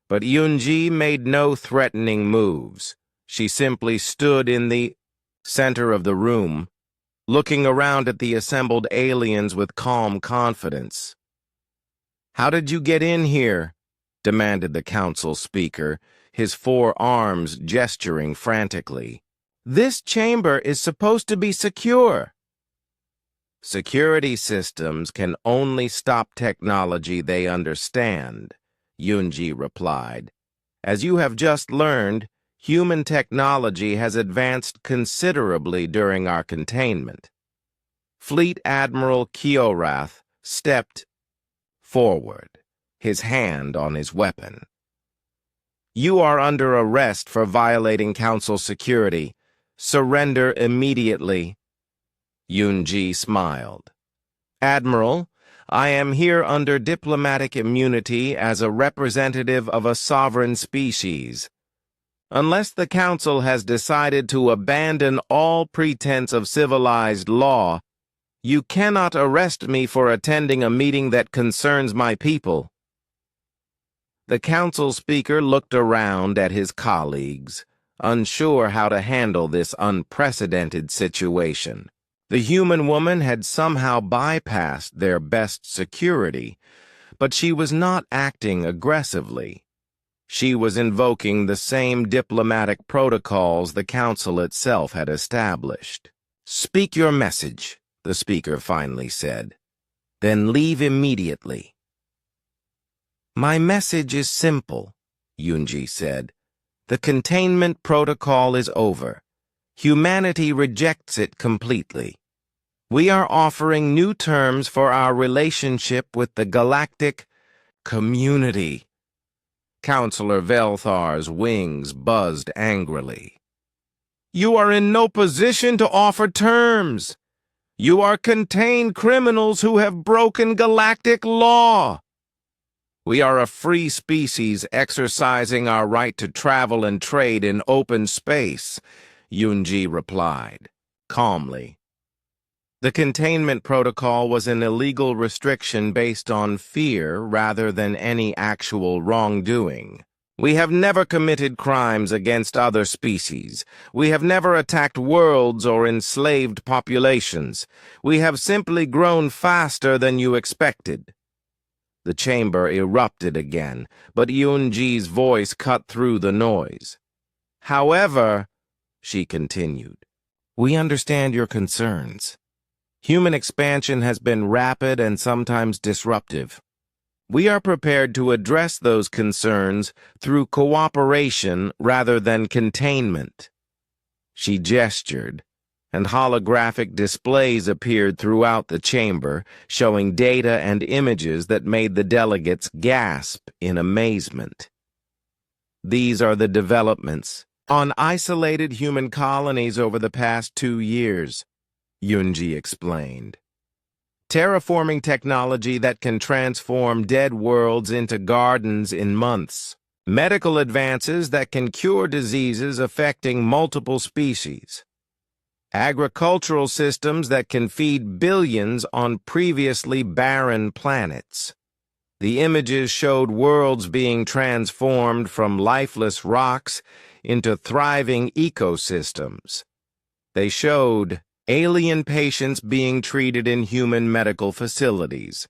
But Yunji made no threatening moves. She simply stood in the center of the room, looking around at the assembled aliens with calm confidence. "How did you get in here?" demanded the council speaker, his 4 arms gesturing frantically. "This chamber is supposed to be secure." "Security systems can only stop technology they understand," Yunji replied. "As you have just learned, human technology has advanced considerably during our containment." Fleet Admiral Kiorath stepped forward, his hand on his weapon. "You are under arrest for violating council security. Surrender immediately." Yunji smiled. "Admiral, I am here under diplomatic immunity as a representative of a sovereign species. Unless the council has decided to abandon all pretense of civilized law, you cannot arrest me for attending a meeting that concerns my people." The council speaker looked around at his colleagues, unsure how to handle this unprecedented situation. The human woman had somehow bypassed their best security, but she was not acting aggressively. She was invoking the same diplomatic protocols the council itself had established. "Speak your message," the speaker finally said. "Then leave immediately." "My message is simple," Yunji said. "The containment protocol is over. Humanity rejects it completely. We are offering new terms for our relationship with the galactic community." Counselor Velthar's wings buzzed angrily. "You are in no position to offer terms. You are contained criminals who have broken galactic law." "We are a free species exercising our right to travel and trade in open space," Yunji replied, calmly. The containment protocol was an illegal restriction based on fear rather than any actual wrongdoing. "We have never committed crimes against other species. We have never attacked worlds or enslaved populations. We have simply grown faster than you expected." The chamber erupted again, but Yunji's voice cut through the noise. "However," she continued, "we understand your concerns. Human expansion has been rapid and sometimes disruptive. We are prepared to address those concerns through cooperation rather than containment." She gestured, and holographic displays appeared throughout the chamber, showing data and images that made the delegates gasp in amazement. "These are the developments on isolated human colonies over the past 2 years. Yunji explained. Terraforming technology that can transform dead worlds into gardens in months. Medical advances that can cure diseases affecting multiple species. Agricultural systems that can feed billions on previously barren planets. The images showed worlds being transformed from lifeless rocks into thriving ecosystems. They showed alien patients being treated in human medical facilities.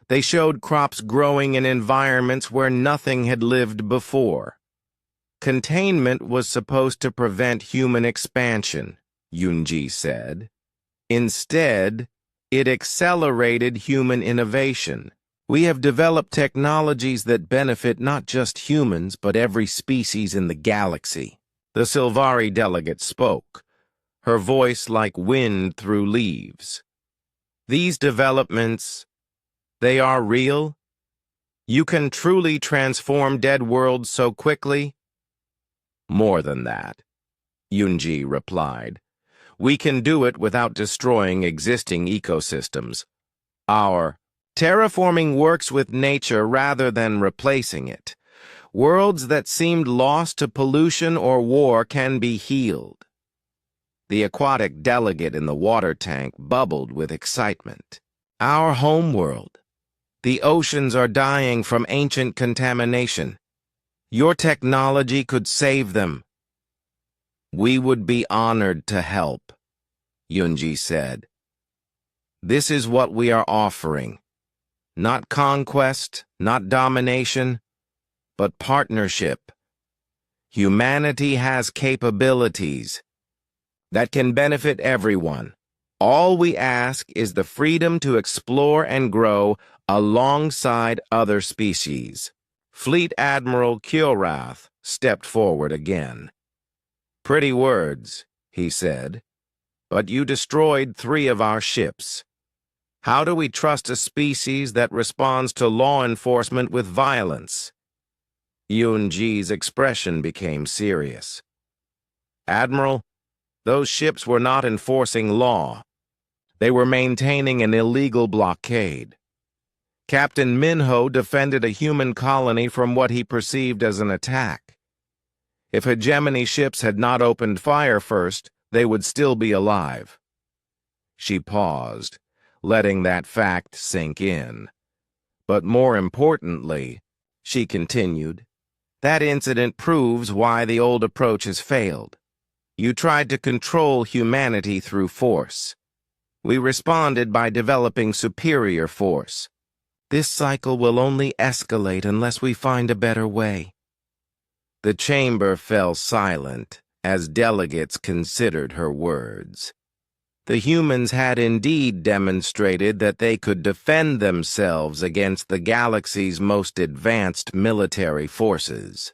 They showed crops growing in environments where nothing had lived before. Containment was supposed to prevent human expansion, Yunji said. Instead, it accelerated human innovation. We have developed technologies that benefit not just humans, but every species in the galaxy. The Sylvari delegate spoke, her voice like wind through leaves. These developments, they are real? You can truly transform dead worlds so quickly? More than that, Yunji replied. We can do it without destroying existing ecosystems. Our terraforming works with nature rather than replacing it. Worlds that seemed lost to pollution or war can be healed. The aquatic delegate in the water tank bubbled with excitement. Our homeworld. The oceans are dying from ancient contamination. Your technology could save them. We would be honored to help, Yunji said. This is what we are offering. Not conquest, not domination, but partnership. Humanity has capabilities that can benefit everyone. All we ask is the freedom to explore and grow alongside other species. Fleet Admiral Kyorath stepped forward again. Pretty words, he said, but you destroyed 3 of our ships. How do we trust a species that responds to law enforcement with violence? Yunji's expression became serious. Admiral, those ships were not enforcing law. They were maintaining an illegal blockade. Captain Minho defended a human colony from what he perceived as an attack. If hegemony ships had not opened fire first, they would still be alive. She paused, letting that fact sink in. But more importantly, she continued, that incident proves why the old approach has failed. You tried to control humanity through force. We responded by developing superior force. This cycle will only escalate unless we find a better way. The chamber fell silent as delegates considered her words. The humans had indeed demonstrated that they could defend themselves against the galaxy's most advanced military forces.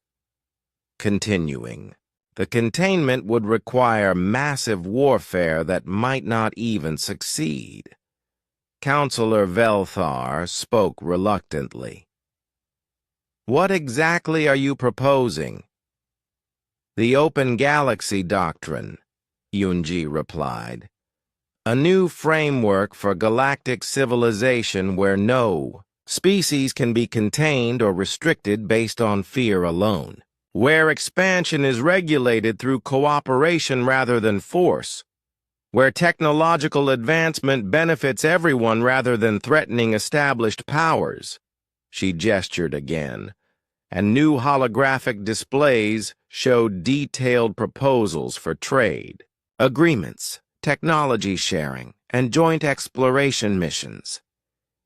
Continuing, the containment would require massive warfare that might not even succeed. Counselor Velthar spoke reluctantly. What exactly are you proposing? The Open Galaxy Doctrine, Yunji replied. A new framework for galactic civilization where no species can be contained or restricted based on fear alone. Where expansion is regulated through cooperation rather than force. Where technological advancement benefits everyone rather than threatening established powers. She gestured again, and new holographic displays showed detailed proposals for trade, agreements, technology sharing, and joint exploration missions.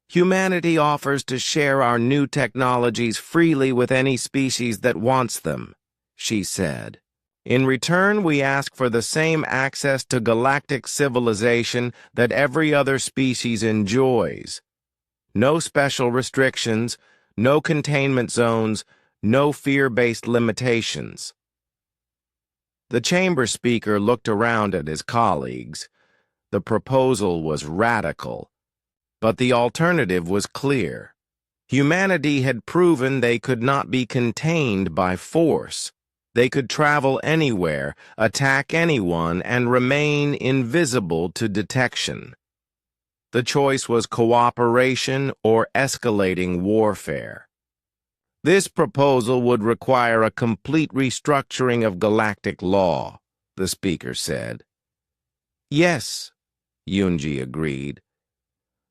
Humanity offers to share our new technologies freely with any species that wants them, she said. In return, we ask for the same access to galactic civilization that every other species enjoys. No special restrictions, no containment zones, no fear-based limitations. The chamber speaker looked around at his colleagues. The proposal was radical, but the alternative was clear. Humanity had proven they could not be contained by force. They could travel anywhere, attack anyone, and remain invisible to detection. The choice was cooperation or escalating warfare. This proposal would require a complete restructuring of galactic law, the speaker said. Yes, Yunji agreed.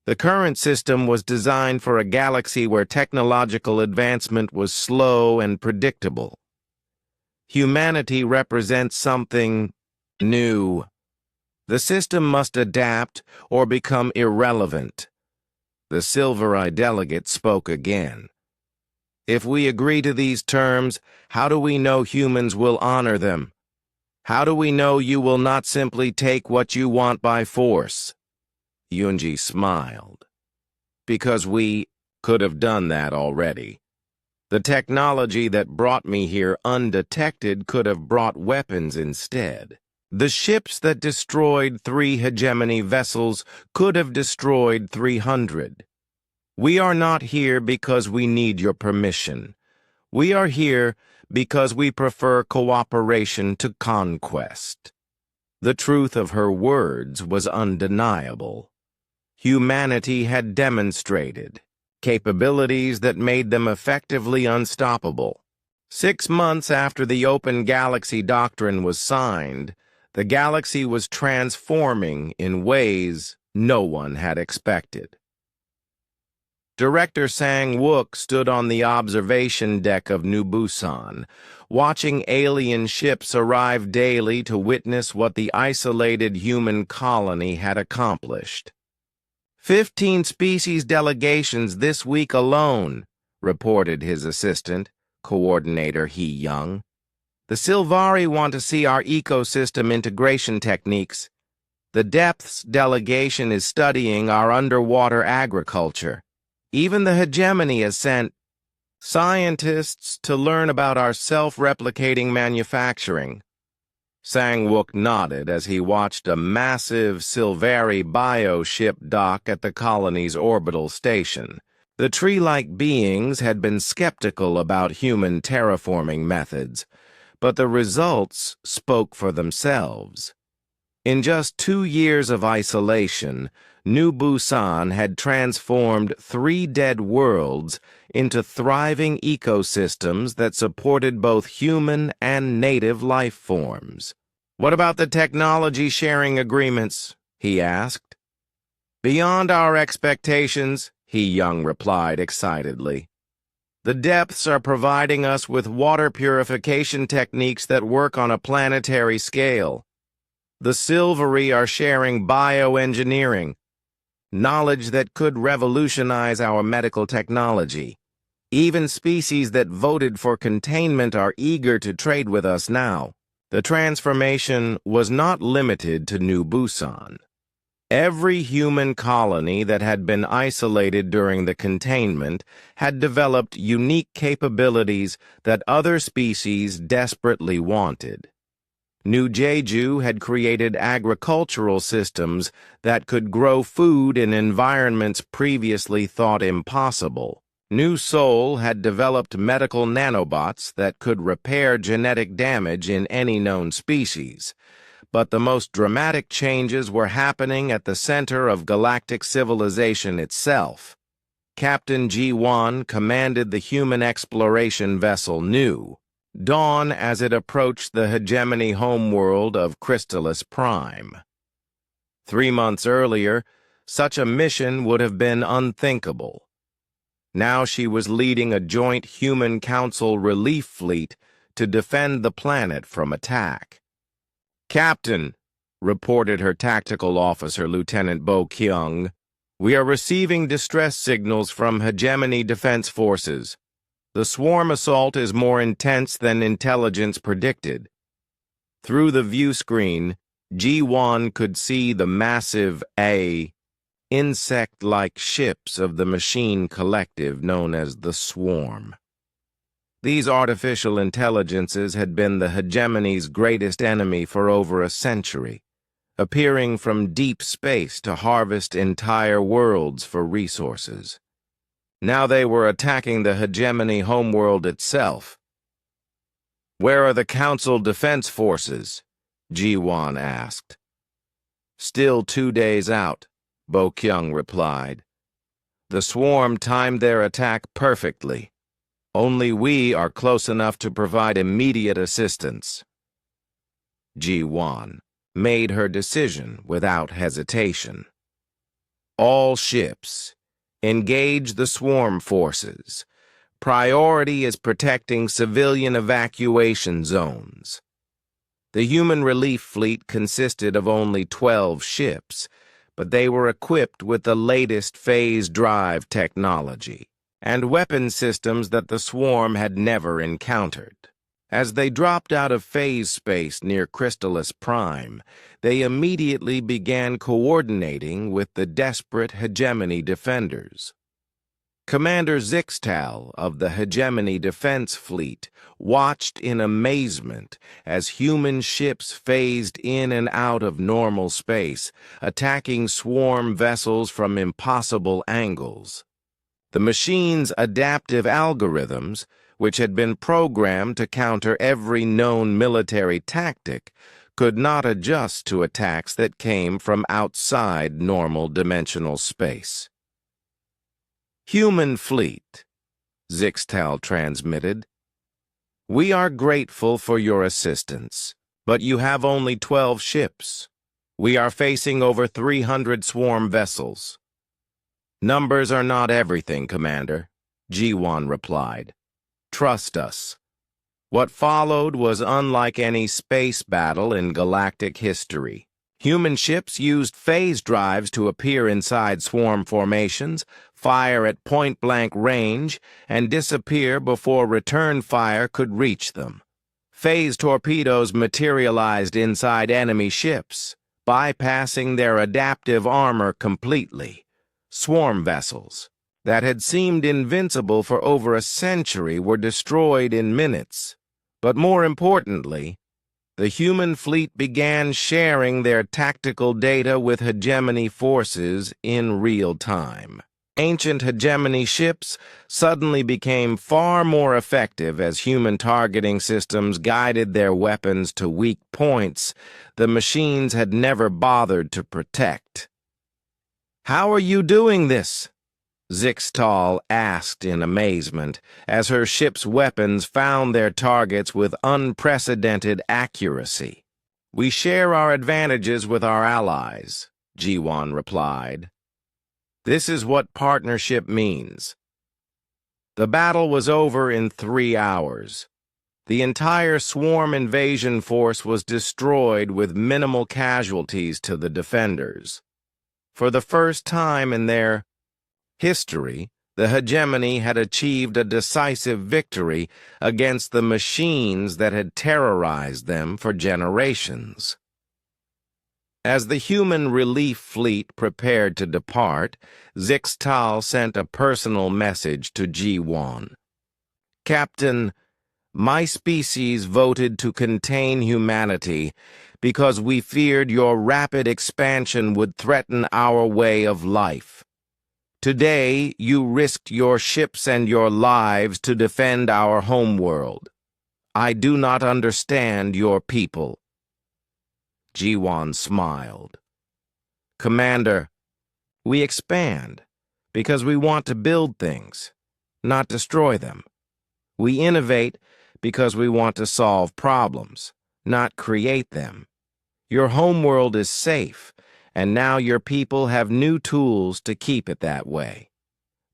The current system was designed for a galaxy where technological advancement was slow and predictable. Humanity represents something new. The system must adapt or become irrelevant. The Silver-Eye delegate spoke again. If we agree to these terms, how do we know humans will honor them? How do we know you will not simply take what you want by force? Yunji smiled. Because we could have done that already. The technology that brought me here undetected could have brought weapons instead. The ships that destroyed 3 hegemony vessels could have destroyed 300. We are not here because we need your permission. We are here because we prefer cooperation to conquest. The truth of her words was undeniable. Humanity had demonstrated capabilities that made them effectively unstoppable. 6 months after the Open Galaxy Doctrine was signed, the galaxy was transforming in ways no one had expected. Director Sang-wook stood on the observation deck of New Busan, watching alien ships arrive daily to witness what the isolated human colony had accomplished. 15 species delegations this week alone, reported his assistant, Coordinator Hee Young. The Silvari want to see our ecosystem integration techniques. The Depths delegation is studying our underwater agriculture. Even the hegemony has sent scientists to learn about our self-replicating manufacturing. Sang-wook nodded as he watched a massive Silvari bioship dock at the colony's orbital station. The tree-like beings had been skeptical about human terraforming methods, but the results spoke for themselves. In just 2 years of isolation, New Busan had transformed 3 dead worlds into thriving ecosystems that supported both human and native life forms. What about the technology sharing agreements? He asked. Beyond our expectations, Hee Young replied excitedly. The Depths are providing us with water purification techniques that work on a planetary scale. The Silvari are sharing bioengineering, knowledge that could revolutionize our medical technology. Even species that voted for containment are eager to trade with us now. The transformation was not limited to New Busan. Every human colony that had been isolated during the containment had developed unique capabilities that other species desperately wanted. New Jeju had created agricultural systems that could grow food in environments previously thought impossible. New Seoul had developed medical nanobots that could repair genetic damage in any known species. But the most dramatic changes were happening at the center of galactic civilization itself. Captain Ji-won commanded the human exploration vessel New Dawn as it approached the hegemony homeworld of Crystallis Prime. 3 months earlier, such a mission would have been unthinkable. Now she was leading a joint Human Council relief fleet to defend the planet from attack. Captain, reported her tactical officer, Lieutenant Bo Kyung, we are receiving distress signals from hegemony defense forces. The swarm assault is more intense than intelligence predicted. Through the view screen, Ji-won could see the massive insect-like ships of the machine collective known as the Swarm. These artificial intelligences had been the hegemony's greatest enemy for over a century, appearing from deep space to harvest entire worlds for resources. Now they were attacking the hegemony homeworld itself. Where are the Council Defense Forces? Ji-Wan asked. Still 2 days out, Bo-Kyung replied. The swarm timed their attack perfectly. Only we are close enough to provide immediate assistance. Ji-Wan made her decision without hesitation. All ships, engage the swarm forces. Priority is protecting civilian evacuation zones. The human relief fleet consisted of only 12 ships, but they were equipped with the latest phase drive technology and weapon systems that the swarm had never encountered. As they dropped out of phase space near Crystallis Prime, they immediately began coordinating with the desperate Hegemony defenders. Commander Zixtal of the Hegemony Defense Fleet watched in amazement as human ships phased in and out of normal space, attacking swarm vessels from impossible angles. The machine's adaptive algorithms, which had been programmed to counter every known military tactic, could not adjust to attacks that came from outside normal dimensional space. Human fleet, Zixtal transmitted. We are grateful for your assistance, but you have only 12 ships. We are facing over 300 swarm vessels. Numbers are not everything, Commander, Ji-Wan replied. Trust us. What followed was unlike any space battle in galactic history. Human ships used phase drives to appear inside swarm formations, fire at point-blank range, and disappear before return fire could reach them. Phase torpedoes materialized inside enemy ships, bypassing their adaptive armor completely. Swarm vessels that had seemed invincible for over a century were destroyed in minutes. But more importantly, the human fleet began sharing their tactical data with hegemony forces in real time. Ancient hegemony ships suddenly became far more effective as human targeting systems guided their weapons to weak points the machines had never bothered to protect. How are you doing this? Zixtal asked in amazement as her ship's weapons found their targets with unprecedented accuracy. We share our advantages with our allies, Ji-Wan replied. This is what partnership means. The battle was over in 3 hours. The entire swarm invasion force was destroyed with minimal casualties to the defenders. For the first time in their history, the hegemony had achieved a decisive victory against the machines that had terrorized them for generations. As the human relief fleet prepared to depart, Zixtal sent a personal message to Ji-Wan. Captain, my species voted to contain humanity because we feared your rapid expansion would threaten our way of life. Today, you risked your ships and your lives to defend our homeworld. I do not understand your people. Ji-Wan smiled. Commander, we expand because we want to build things, not destroy them. We innovate because we want to solve problems, not create them. Your homeworld is safe, and now your people have new tools to keep it that way.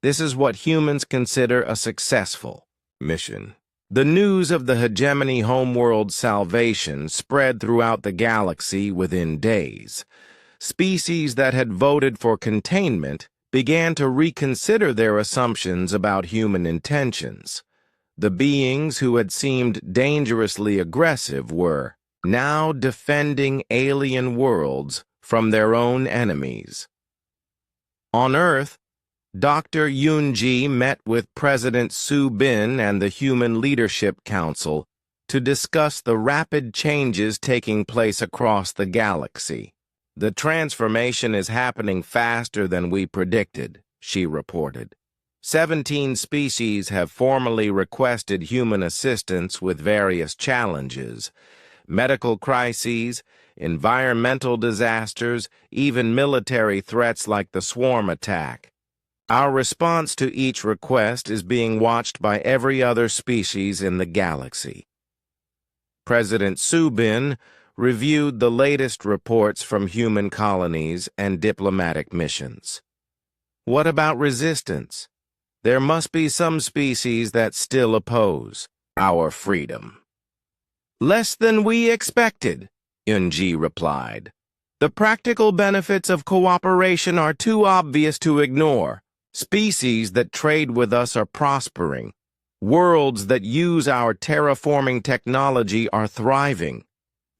This is what humans consider a successful mission. The news of the hegemony homeworld salvation spread throughout the galaxy within days. Species that had voted for containment began to reconsider their assumptions about human intentions. The beings who had seemed dangerously aggressive were now defending alien worlds from their own enemies. On Earth, Dr. Yunji met with President Su Bin and the Human Leadership Council to discuss the rapid changes taking place across the galaxy. The transformation is happening faster than we predicted, she reported. 17 species have formally requested human assistance with various challenges, medical crises, environmental disasters, even military threats like the swarm attack. Our response to each request is being watched by every other species in the galaxy. President Subin reviewed the latest reports from human colonies and diplomatic missions. What about resistance? There must be some species that still oppose our freedom. Less than we expected, Yunji replied. The practical benefits of cooperation are too obvious to ignore. Species that trade with us are prospering. Worlds that use our terraforming technology are thriving.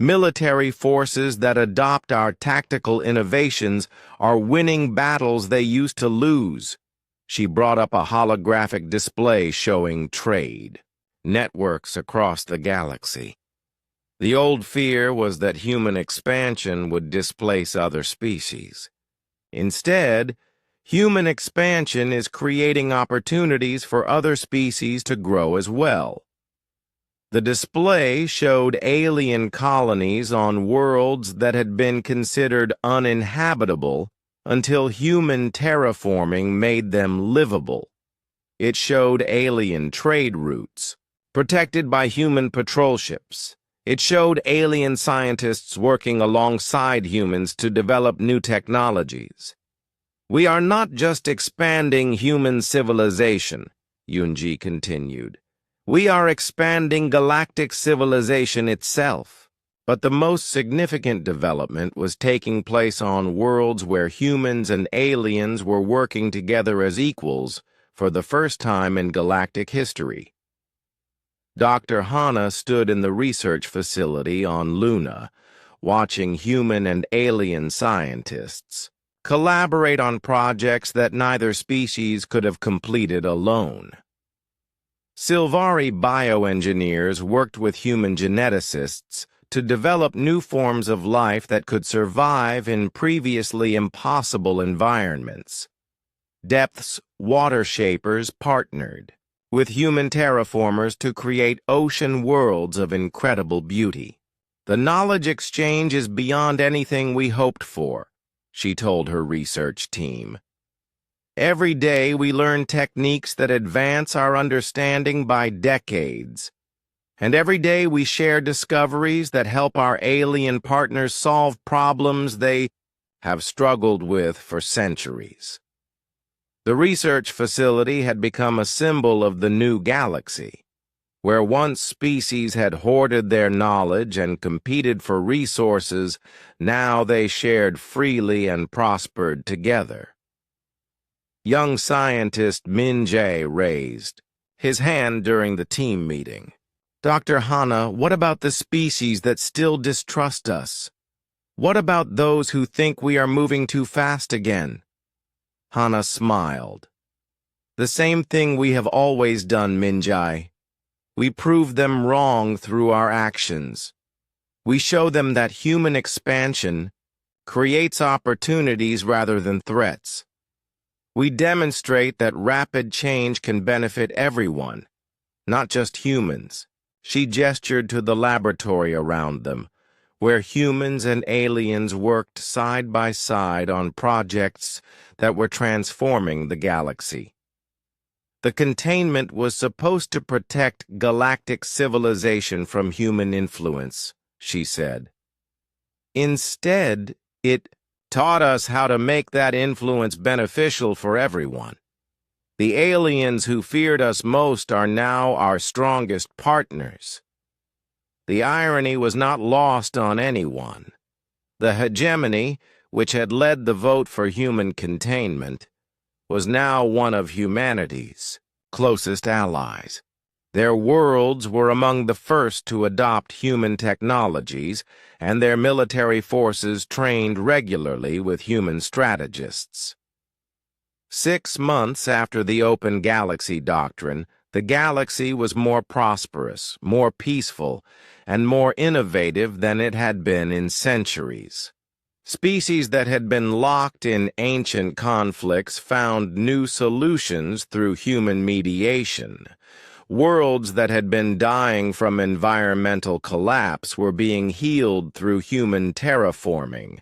Military forces that adopt our tactical innovations are winning battles they used to lose. She brought up a holographic display showing trade networks across the galaxy. The old fear was that human expansion would displace other species. Instead, human expansion is creating opportunities for other species to grow as well. The display showed alien colonies on worlds that had been considered uninhabitable until human terraforming made them livable. It showed alien trade routes, protected by human patrol ships. It showed alien scientists working alongside humans to develop new technologies. We are not just expanding human civilization, Yunji continued. We are expanding galactic civilization itself. But the most significant development was taking place on worlds where humans and aliens were working together as equals for the first time in galactic history. Dr. Hana stood in the research facility on Luna, watching human and alien scientists collaborate on projects that neither species could have completed alone. Silvari bioengineers worked with human geneticists to develop new forms of life that could survive in previously impossible environments. Depth's water shapers partnered with human terraformers to create ocean worlds of incredible beauty. The knowledge exchange is beyond anything we hoped for, she told her research team. Every day we learn techniques that advance our understanding by decades. And every day we share discoveries that help our alien partners solve problems they have struggled with for centuries. The research facility had become a symbol of the new galaxy, where once species had hoarded their knowledge and competed for resources, now they shared freely and prospered together. Young scientist Min Jae raised his hand during the team meeting. Dr. Hana, what about the species that still distrust us? What about those who think we are moving too fast again? Hana smiled. The same thing we have always done, Min Jae. We prove them wrong through our actions. We show them that human expansion creates opportunities rather than threats. We demonstrate that rapid change can benefit everyone, not just humans. She gestured to the laboratory around them, where humans and aliens worked side by side on projects that were transforming the galaxy. The containment was supposed to protect galactic civilization from human influence, she said. Instead, it taught us how to make that influence beneficial for everyone. The aliens who feared us most are now our strongest partners. The irony was not lost on anyone. The hegemony, which had led the vote for human containment, was now one of humanity's closest allies. Their worlds were among the first to adopt human technologies, and their military forces trained regularly with human strategists. 6 months after the Open Galaxy Doctrine, the galaxy was more prosperous, more peaceful, and more innovative than it had been in centuries. Species that had been locked in ancient conflicts found new solutions through human mediation. Worlds that had been dying from environmental collapse were being healed through human terraforming.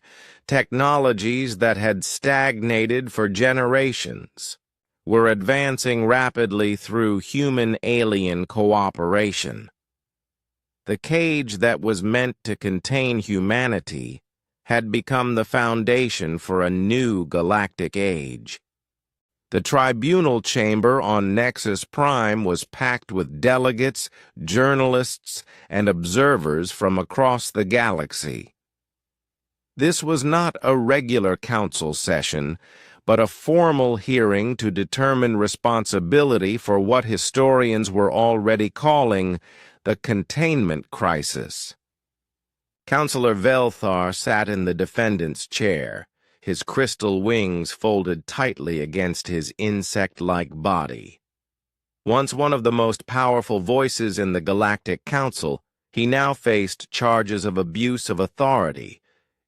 Technologies that had stagnated for generations were advancing rapidly through human-alien cooperation. The cage that was meant to contain humanity had become the foundation for a new galactic age. The tribunal chamber on Nexus Prime was packed with delegates, journalists, and observers from across the galaxy. This was not a regular council session, but a formal hearing to determine responsibility for what historians were already calling the containment crisis. Counselor Velthar sat in the defendant's chair, his crystal wings folded tightly against his insect-like body. Once one of the most powerful voices in the Galactic Council, he now faced charges of abuse of authority,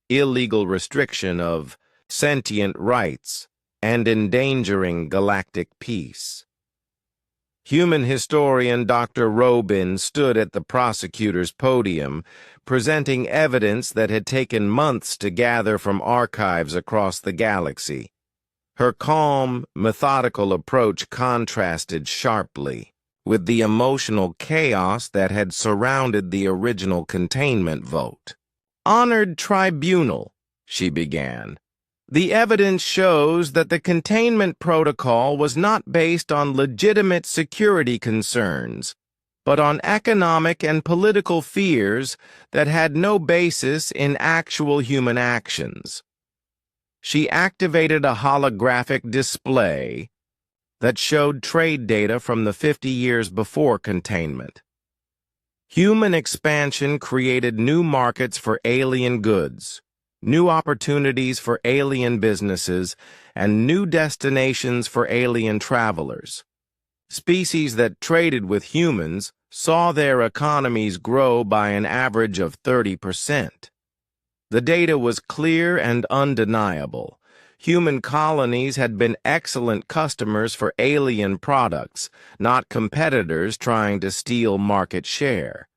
illegal restriction of sentient rights, and endangering galactic peace. Human historian Dr. Robin stood at the prosecutor's podium, presenting evidence that had taken months to gather from archives across the galaxy. Her calm, methodical approach contrasted sharply with the emotional chaos that had surrounded the original containment vote. "Honored Tribunal," she began. "The evidence shows that the containment protocol was not based on legitimate security concerns, but on economic and political fears that had no basis in actual human actions." She activated a holographic display that showed trade data from the 50 years before containment. Human expansion created new markets for alien goods, new opportunities for alien businesses, and new destinations for alien travelers. Species that traded with humans saw their economies grow by an average of 30%. The data was clear and undeniable. Human colonies had been excellent customers for alien products, not competitors trying to steal market share.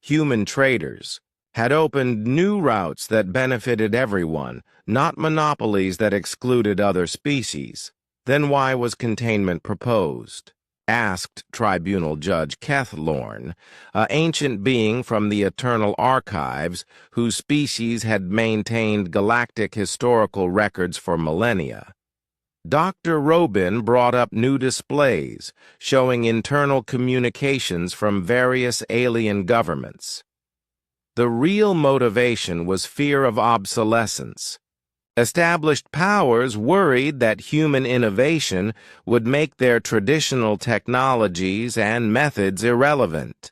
Human traders had opened new routes that benefited everyone, not monopolies that excluded other species. Then why was containment proposed? Asked Tribunal Judge Kethlorn, an ancient being from the Eternal Archives whose species had maintained galactic historical records for millennia. Dr. Robin brought up new displays showing internal communications from various alien governments. The real motivation was fear of obsolescence. Established powers worried that human innovation would make their traditional technologies and methods irrelevant.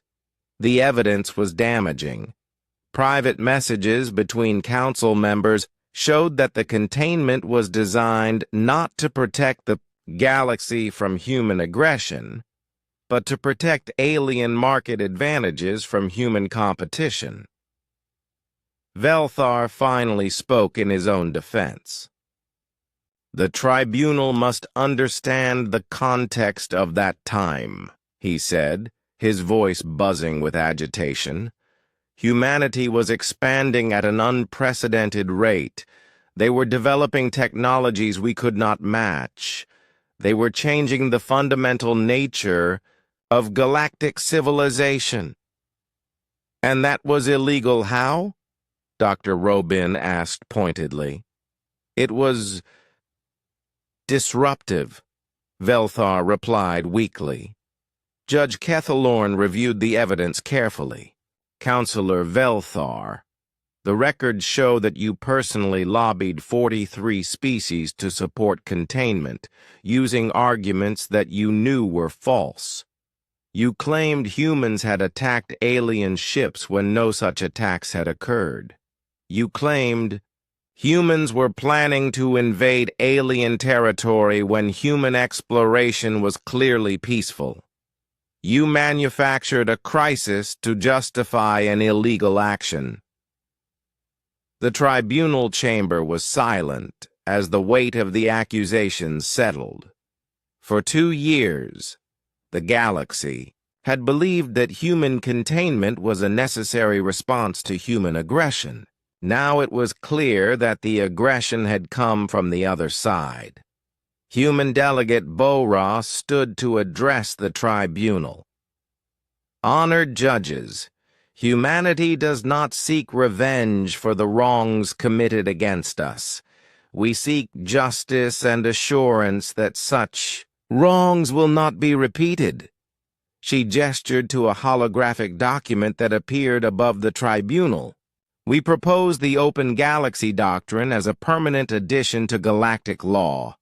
The evidence was damaging. Private messages between council members showed that the containment was designed not to protect the galaxy from human aggression, but to protect alien market advantages from human competition. Velthar finally spoke in his own defense. "The tribunal must understand the context of that time," he said, his voice buzzing with agitation. Humanity was expanding at an unprecedented rate. They were developing technologies we could not match. They were changing the fundamental nature of galactic civilization. And that was illegal how? Dr. Robin asked pointedly. "It was disruptive," Velthar replied weakly. Judge Kethlorn reviewed the evidence carefully. "Counselor Velthar, the records show that you personally lobbied 43 species to support containment, using arguments that you knew were false. You claimed humans had attacked alien ships when no such attacks had occurred. You claimed humans were planning to invade alien territory when human exploration was clearly peaceful. You manufactured a crisis to justify an illegal action." The tribunal chamber was silent as the weight of the accusations settled. For 2 years, the galaxy had believed that human containment was a necessary response to human aggression. Now it was clear that the aggression had come from the other side. Human delegate Bo-Ra stood to address the tribunal. Honored judges, humanity does not seek revenge for the wrongs committed against us. We seek justice and assurance that such wrongs will not be repeated. She gestured to a holographic document that appeared above the tribunal. We propose the Open Galaxy Doctrine as a permanent addition to galactic law.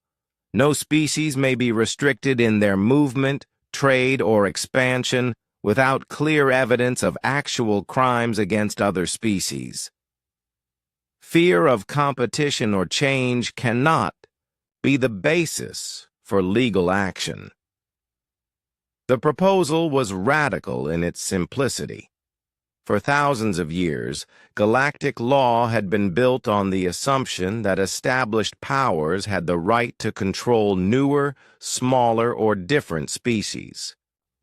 No species may be restricted in their movement, trade, or expansion without clear evidence of actual crimes against other species. Fear of competition or change cannot be the basis for legal action. The proposal was radical in its simplicity. For thousands of years, galactic law had been built on the assumption that established powers had the right to control newer, smaller, or different species.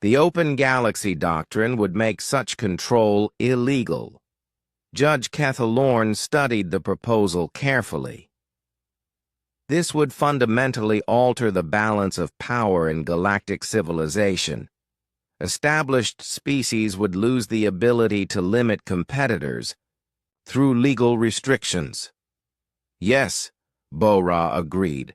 The Open Galaxy Doctrine would make such control illegal. Judge Kethalorn studied the proposal carefully. This would fundamentally alter the balance of power in galactic civilization. Established species would lose the ability to limit competitors through legal restrictions. Yes, Bo-Ra agreed,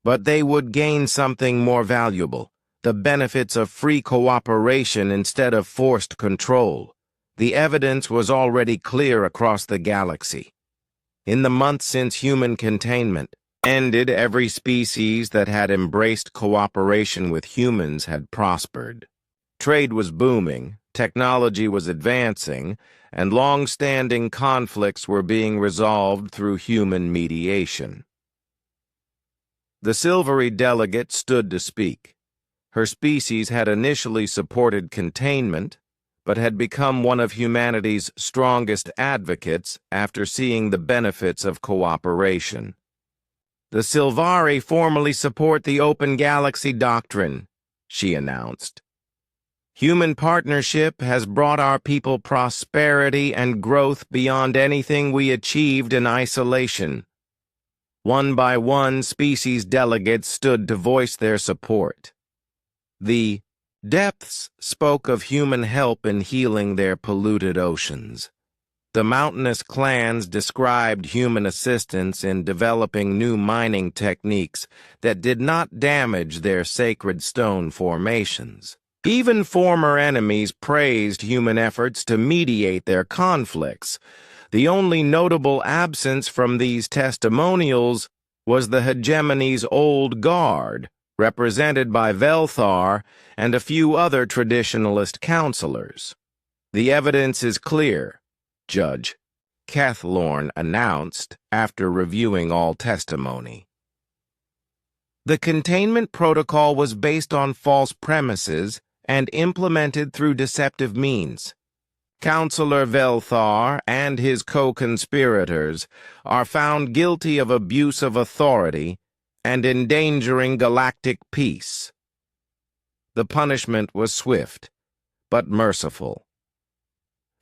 but they would gain something more valuable, the benefits of free cooperation instead of forced control. The evidence was already clear across the galaxy. In the months since human containment ended, every species that had embraced cooperation with humans had prospered. Trade was booming, technology was advancing, and long-standing conflicts were being resolved through human mediation. The silvery delegate stood to speak. Her species had initially supported containment, but had become one of humanity's strongest advocates after seeing the benefits of cooperation. The Silvari formally support the Open Galaxy Doctrine, she announced. Human partnership has brought our people prosperity and growth beyond anything we achieved in isolation. One by one, species delegates stood to voice their support. The depths spoke of human help in healing their polluted oceans. The mountainous clans described human assistance in developing new mining techniques that did not damage their sacred stone formations. Even former enemies praised human efforts to mediate their conflicts. The only notable absence from these testimonials was the hegemony's old guard, represented by Velthar and a few other traditionalist counselors. The evidence is clear, Judge Kethalorn announced after reviewing all testimony. The containment protocol was based on false premises and implemented through deceptive means. Counselor Velthar and his co-conspirators are found guilty of abuse of authority and endangering galactic peace. The punishment was swift, but merciful.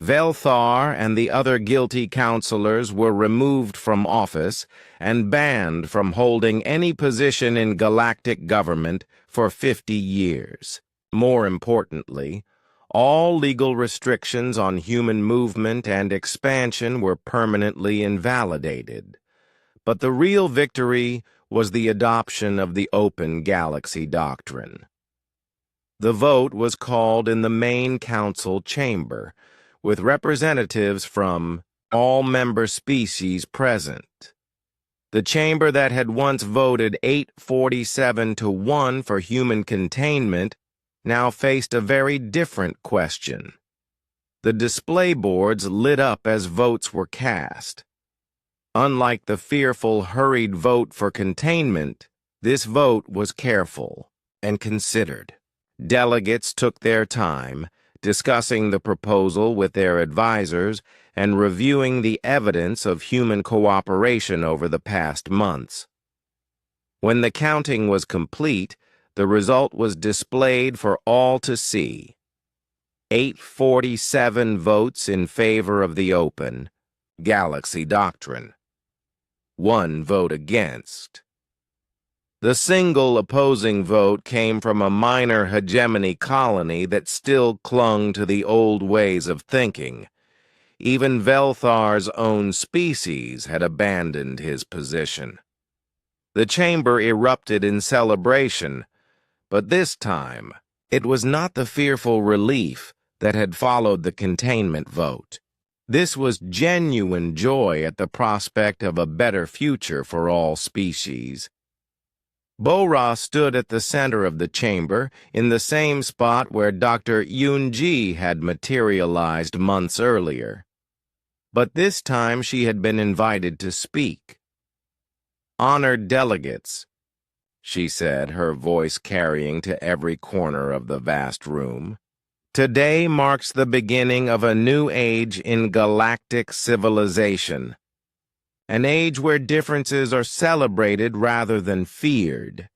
Velthar and the other guilty counselors were removed from office and banned from holding any position in galactic government for 50 years. More importantly, all legal restrictions on human movement and expansion were permanently invalidated. But the real victory was the adoption of the Open Galaxy Doctrine. The vote was called in the main council chamber, with representatives from all member species present. The chamber that had once voted 847 to 1 for human containment now faced a very different question. The display boards lit up as votes were cast. Unlike the fearful, hurried vote for containment, this vote was careful and considered. Delegates took their time, discussing the proposal with their advisors and reviewing the evidence of human cooperation over the past months. When the counting was complete, the result was displayed for all to see. 847 votes in favor of the open Galaxy Doctrine. 1 vote against. The single opposing vote came from a minor hegemony colony that still clung to the old ways of thinking. Even Velthar's own species had abandoned his position. The chamber erupted in celebration, but this time it was not the fearful relief that had followed the containment vote. This was genuine joy at the prospect of a better future for all species. Bo-Ra stood at the center of the chamber, in the same spot where Dr. Yun-Ji had materialized months earlier. But this time she had been invited to speak. "Honored delegates," she said, her voice carrying to every corner of the vast room. "Today marks the beginning of a new age in galactic civilization. An age where differences are celebrated rather than feared,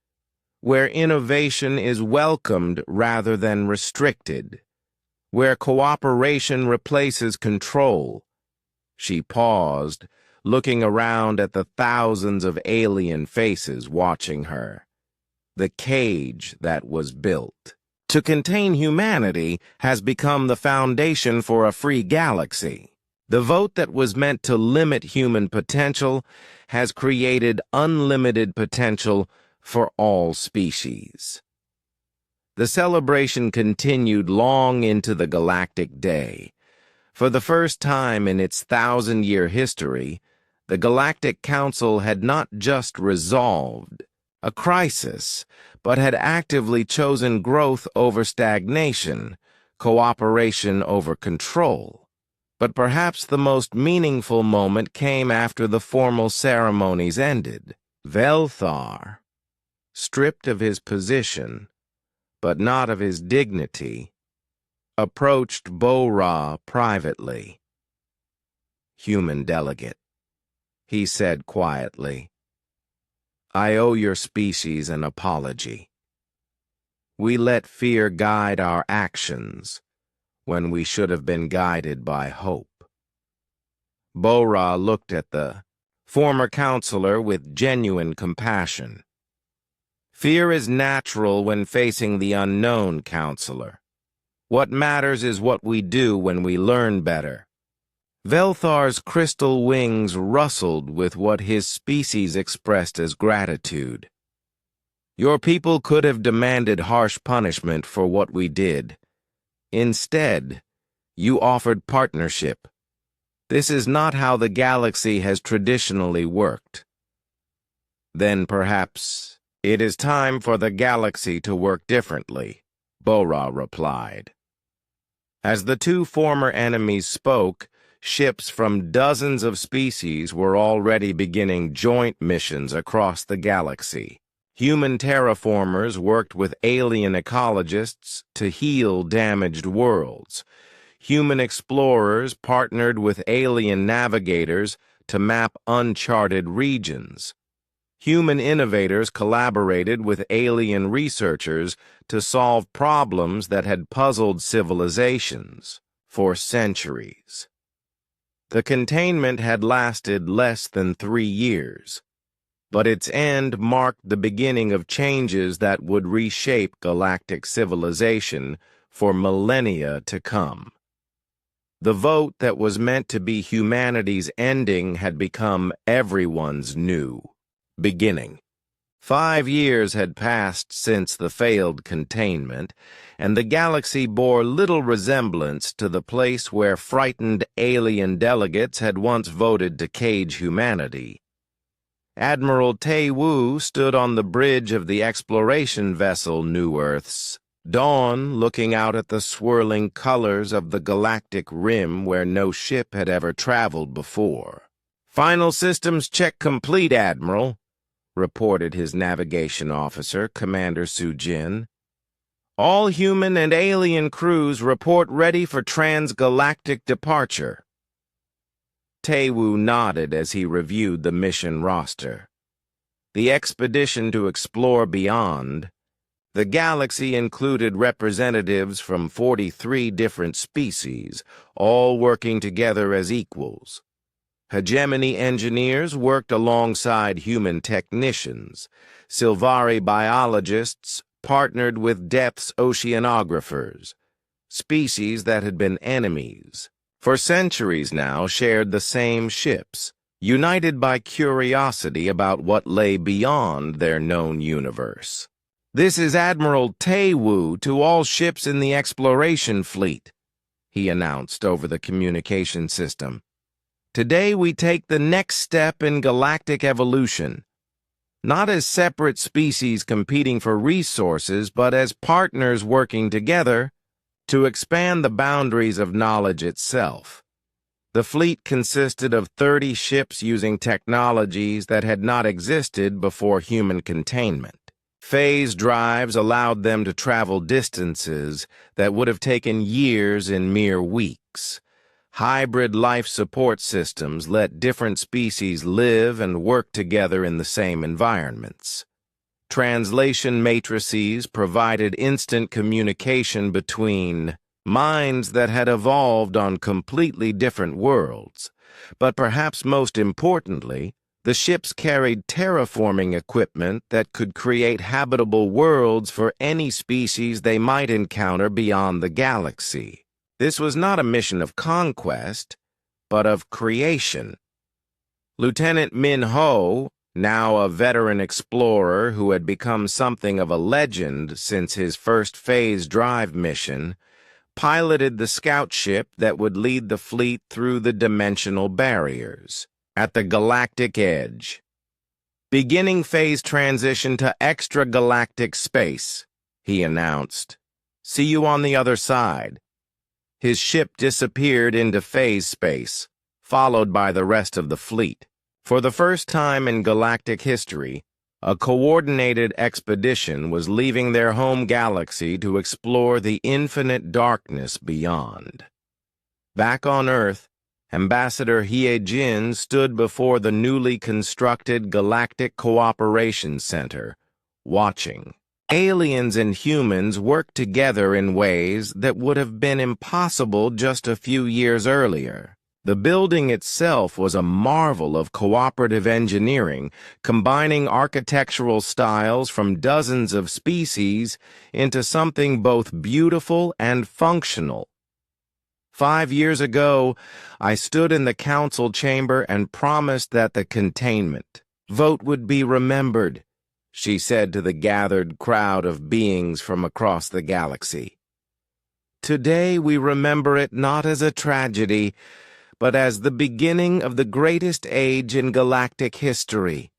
where innovation is welcomed rather than restricted, where cooperation replaces control." She paused, looking around at the thousands of alien faces watching her. The cage that was built to contain humanity has become the foundation for a free galaxy. The vote that was meant to limit human potential has created unlimited potential for all species. The celebration continued long into the galactic day. For the first time in its 1,000-year history, the Galactic Council had not just resolved a crisis, but had actively chosen growth over stagnation, cooperation over control. But perhaps the most meaningful moment came after the formal ceremonies ended. Velthar, stripped of his position, but not of his dignity, approached Bo-Ra privately. "Human delegate," he said quietly, "I owe your species an apology. We let fear guide our actions when we should have been guided by hope." Bo-Ra looked at the former counselor with genuine compassion. "Fear is natural when facing the unknown, counselor. What matters is what we do when we learn better." Velthar's crystal wings rustled with what his species expressed as gratitude. "Your people could have demanded harsh punishment for what we did. Instead, you offered partnership. This is not how the galaxy has traditionally worked." "Then perhaps it is time for the galaxy to work differently," Bo-Ra replied. As the two former enemies spoke, ships from dozens of species were already beginning joint missions across the galaxy. Human terraformers worked with alien ecologists to heal damaged worlds. Human explorers partnered with alien navigators to map uncharted regions. Human innovators collaborated with alien researchers to solve problems that had puzzled civilizations for centuries. The containment had lasted less than 3 years. But its end marked the beginning of changes that would reshape galactic civilization for millennia to come. The vote that was meant to be humanity's ending had become everyone's new beginning. 5 years had passed since the failed containment, and the galaxy bore little resemblance to the place where frightened alien delegates had once voted to cage humanity. Admiral Tae-Woo stood on the bridge of the exploration vessel New Earth's Dawn, looking out at the swirling colors of the galactic rim where no ship had ever traveled before. "Final systems check complete, Admiral," reported his navigation officer, Commander Sujin. All human and alien crews report ready for transgalactic departure. Taewoo nodded as he reviewed the mission roster. The expedition to explore beyond the galaxy included representatives from 43 different species, all working together as equals. Hegemony engineers worked alongside human technicians. Silvari biologists partnered with depths oceanographers. Species that had been enemies for centuries now shared the same ships, united by curiosity about what lay beyond their known universe. "This is Admiral Taewoo to all ships in the exploration fleet," he announced over the communication system. "Today we take the next step in galactic evolution, not as separate species competing for resources, but as partners working together to expand the boundaries of knowledge itself." The fleet consisted of 30 ships using technologies that had not existed before human containment. Phase drives allowed them to travel distances that would have taken years in mere weeks. Hybrid life support systems let different species live and work together in the same environments. Translation matrices provided instant communication between minds that had evolved on completely different worlds. But perhaps most importantly, the ships carried terraforming equipment that could create habitable worlds for any species they might encounter beyond the galaxy. This was not a mission of conquest, but of creation. Lieutenant Min Ho, now a veteran explorer who had become something of a legend since his first phase drive mission, piloted the scout ship that would lead the fleet through the dimensional barriers. At the galactic edge. "Beginning phase transition to extragalactic space," he announced. "See you on the other side." His ship disappeared into phase space, followed by the rest of the fleet. For the first time in galactic history, a coordinated expedition was leaving their home galaxy to explore the infinite darkness beyond. Back on Earth, Ambassador Hye-jin stood before the newly constructed Galactic Cooperation Center, watching. Aliens and humans worked together in ways that would have been impossible just a few years earlier. The building itself was a marvel of cooperative engineering, combining architectural styles from dozens of species into something both beautiful and functional. 5 years ago, I stood in the council chamber and promised that the containment vote would be remembered, she said to the gathered crowd of beings from across the galaxy. Today we remember it not as a tragedy, but as the beginning of the greatest age in galactic history.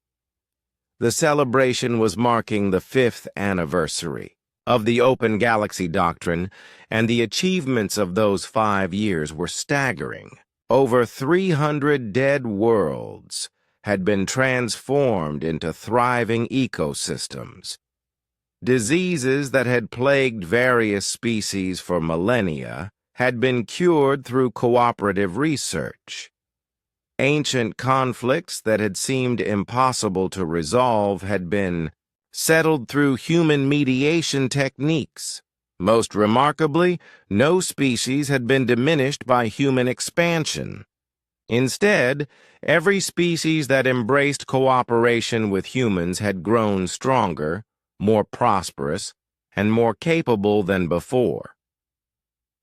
The celebration was marking the 5th anniversary of the Open Galaxy Doctrine, and the achievements of those 5 years were staggering. Over 300 dead worlds had been transformed into thriving ecosystems. Diseases that had plagued various species for millennia had been cured through cooperative research. Ancient conflicts that had seemed impossible to resolve had been settled through human mediation techniques. Most remarkably, no species had been diminished by human expansion. Instead, every species that embraced cooperation with humans had grown stronger, more prosperous, and more capable than before.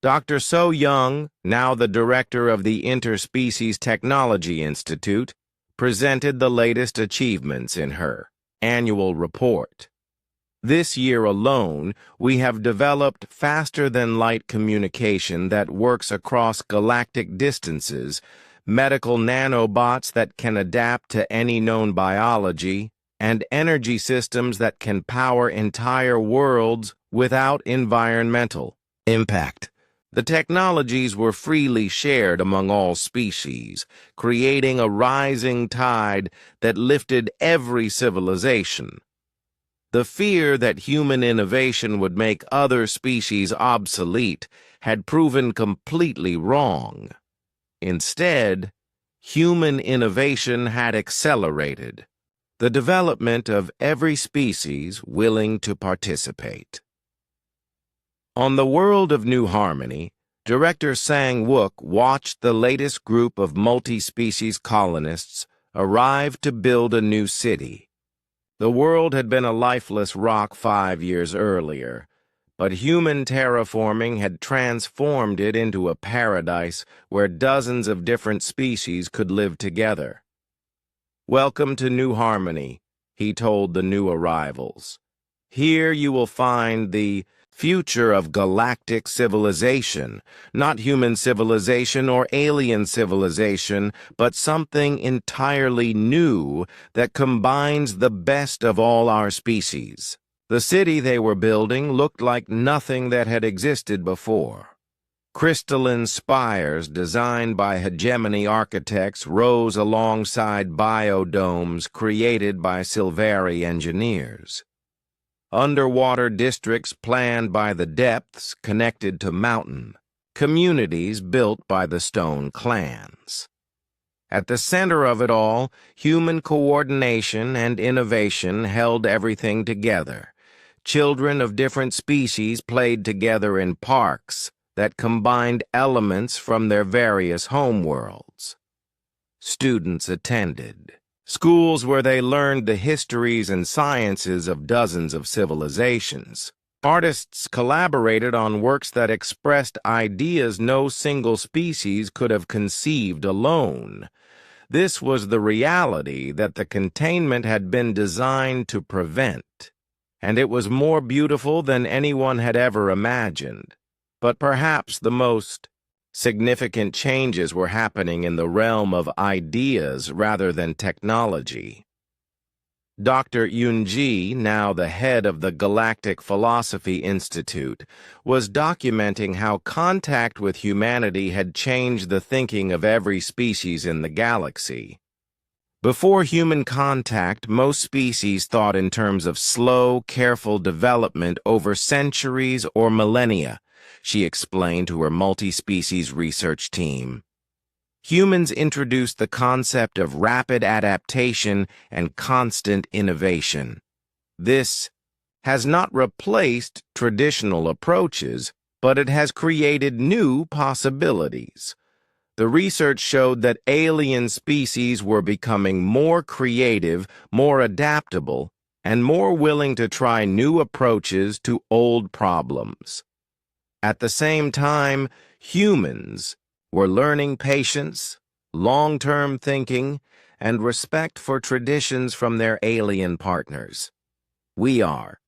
Dr. So Young, now the director of the Interspecies Technology Institute, presented the latest achievements in her annual report. This year alone, we have developed faster-than-light communication that works across galactic distances, medical nanobots that can adapt to any known biology, and energy systems that can power entire worlds without environmental impact. The technologies were freely shared among all species, creating a rising tide that lifted every civilization. The fear that human innovation would make other species obsolete had proven completely wrong. Instead, human innovation had accelerated the development of every species willing to participate. On the world of New Harmony, director Sang-wook watched the latest group of multi-species colonists arrive to build a new city. The world had been a lifeless rock 5 years earlier, but human terraforming had transformed it into a paradise where dozens of different species could live together. "Welcome to New Harmony," he told the new arrivals. "Here you will find the future of galactic civilization, not human civilization or alien civilization, but something entirely new that combines the best of all our species." The city they were building looked like nothing that had existed before. Crystalline spires designed by hegemony architects rose alongside biodomes created by Silvari engineers. Underwater districts planned by the depths connected to mountain communities built by the stone clans. At the center of it all, human coordination and innovation held everything together. Children of different species played together in parks that combined elements from their various homeworlds. Students attended schools where they learned the histories and sciences of dozens of civilizations. Artists collaborated on works that expressed ideas no single species could have conceived alone. This was the reality that the containment had been designed to prevent, and it was more beautiful than anyone had ever imagined. But perhaps the most significant changes were happening in the realm of ideas rather than technology. Dr. Yoon-ji, now the head of the Galactic Philosophy Institute, was documenting how contact with humanity had changed the thinking of every species in the galaxy. Before human contact, most species thought in terms of slow, careful development over centuries or millennia, she explained to her multi-species research team. Humans introduced the concept of rapid adaptation and constant innovation. This has not replaced traditional approaches, but it has created new possibilities. The research showed that alien species were becoming more creative, more adaptable, and more willing to try new approaches to old problems. At the same time, humans were learning patience, long-term thinking, and respect for traditions from their alien partners. We are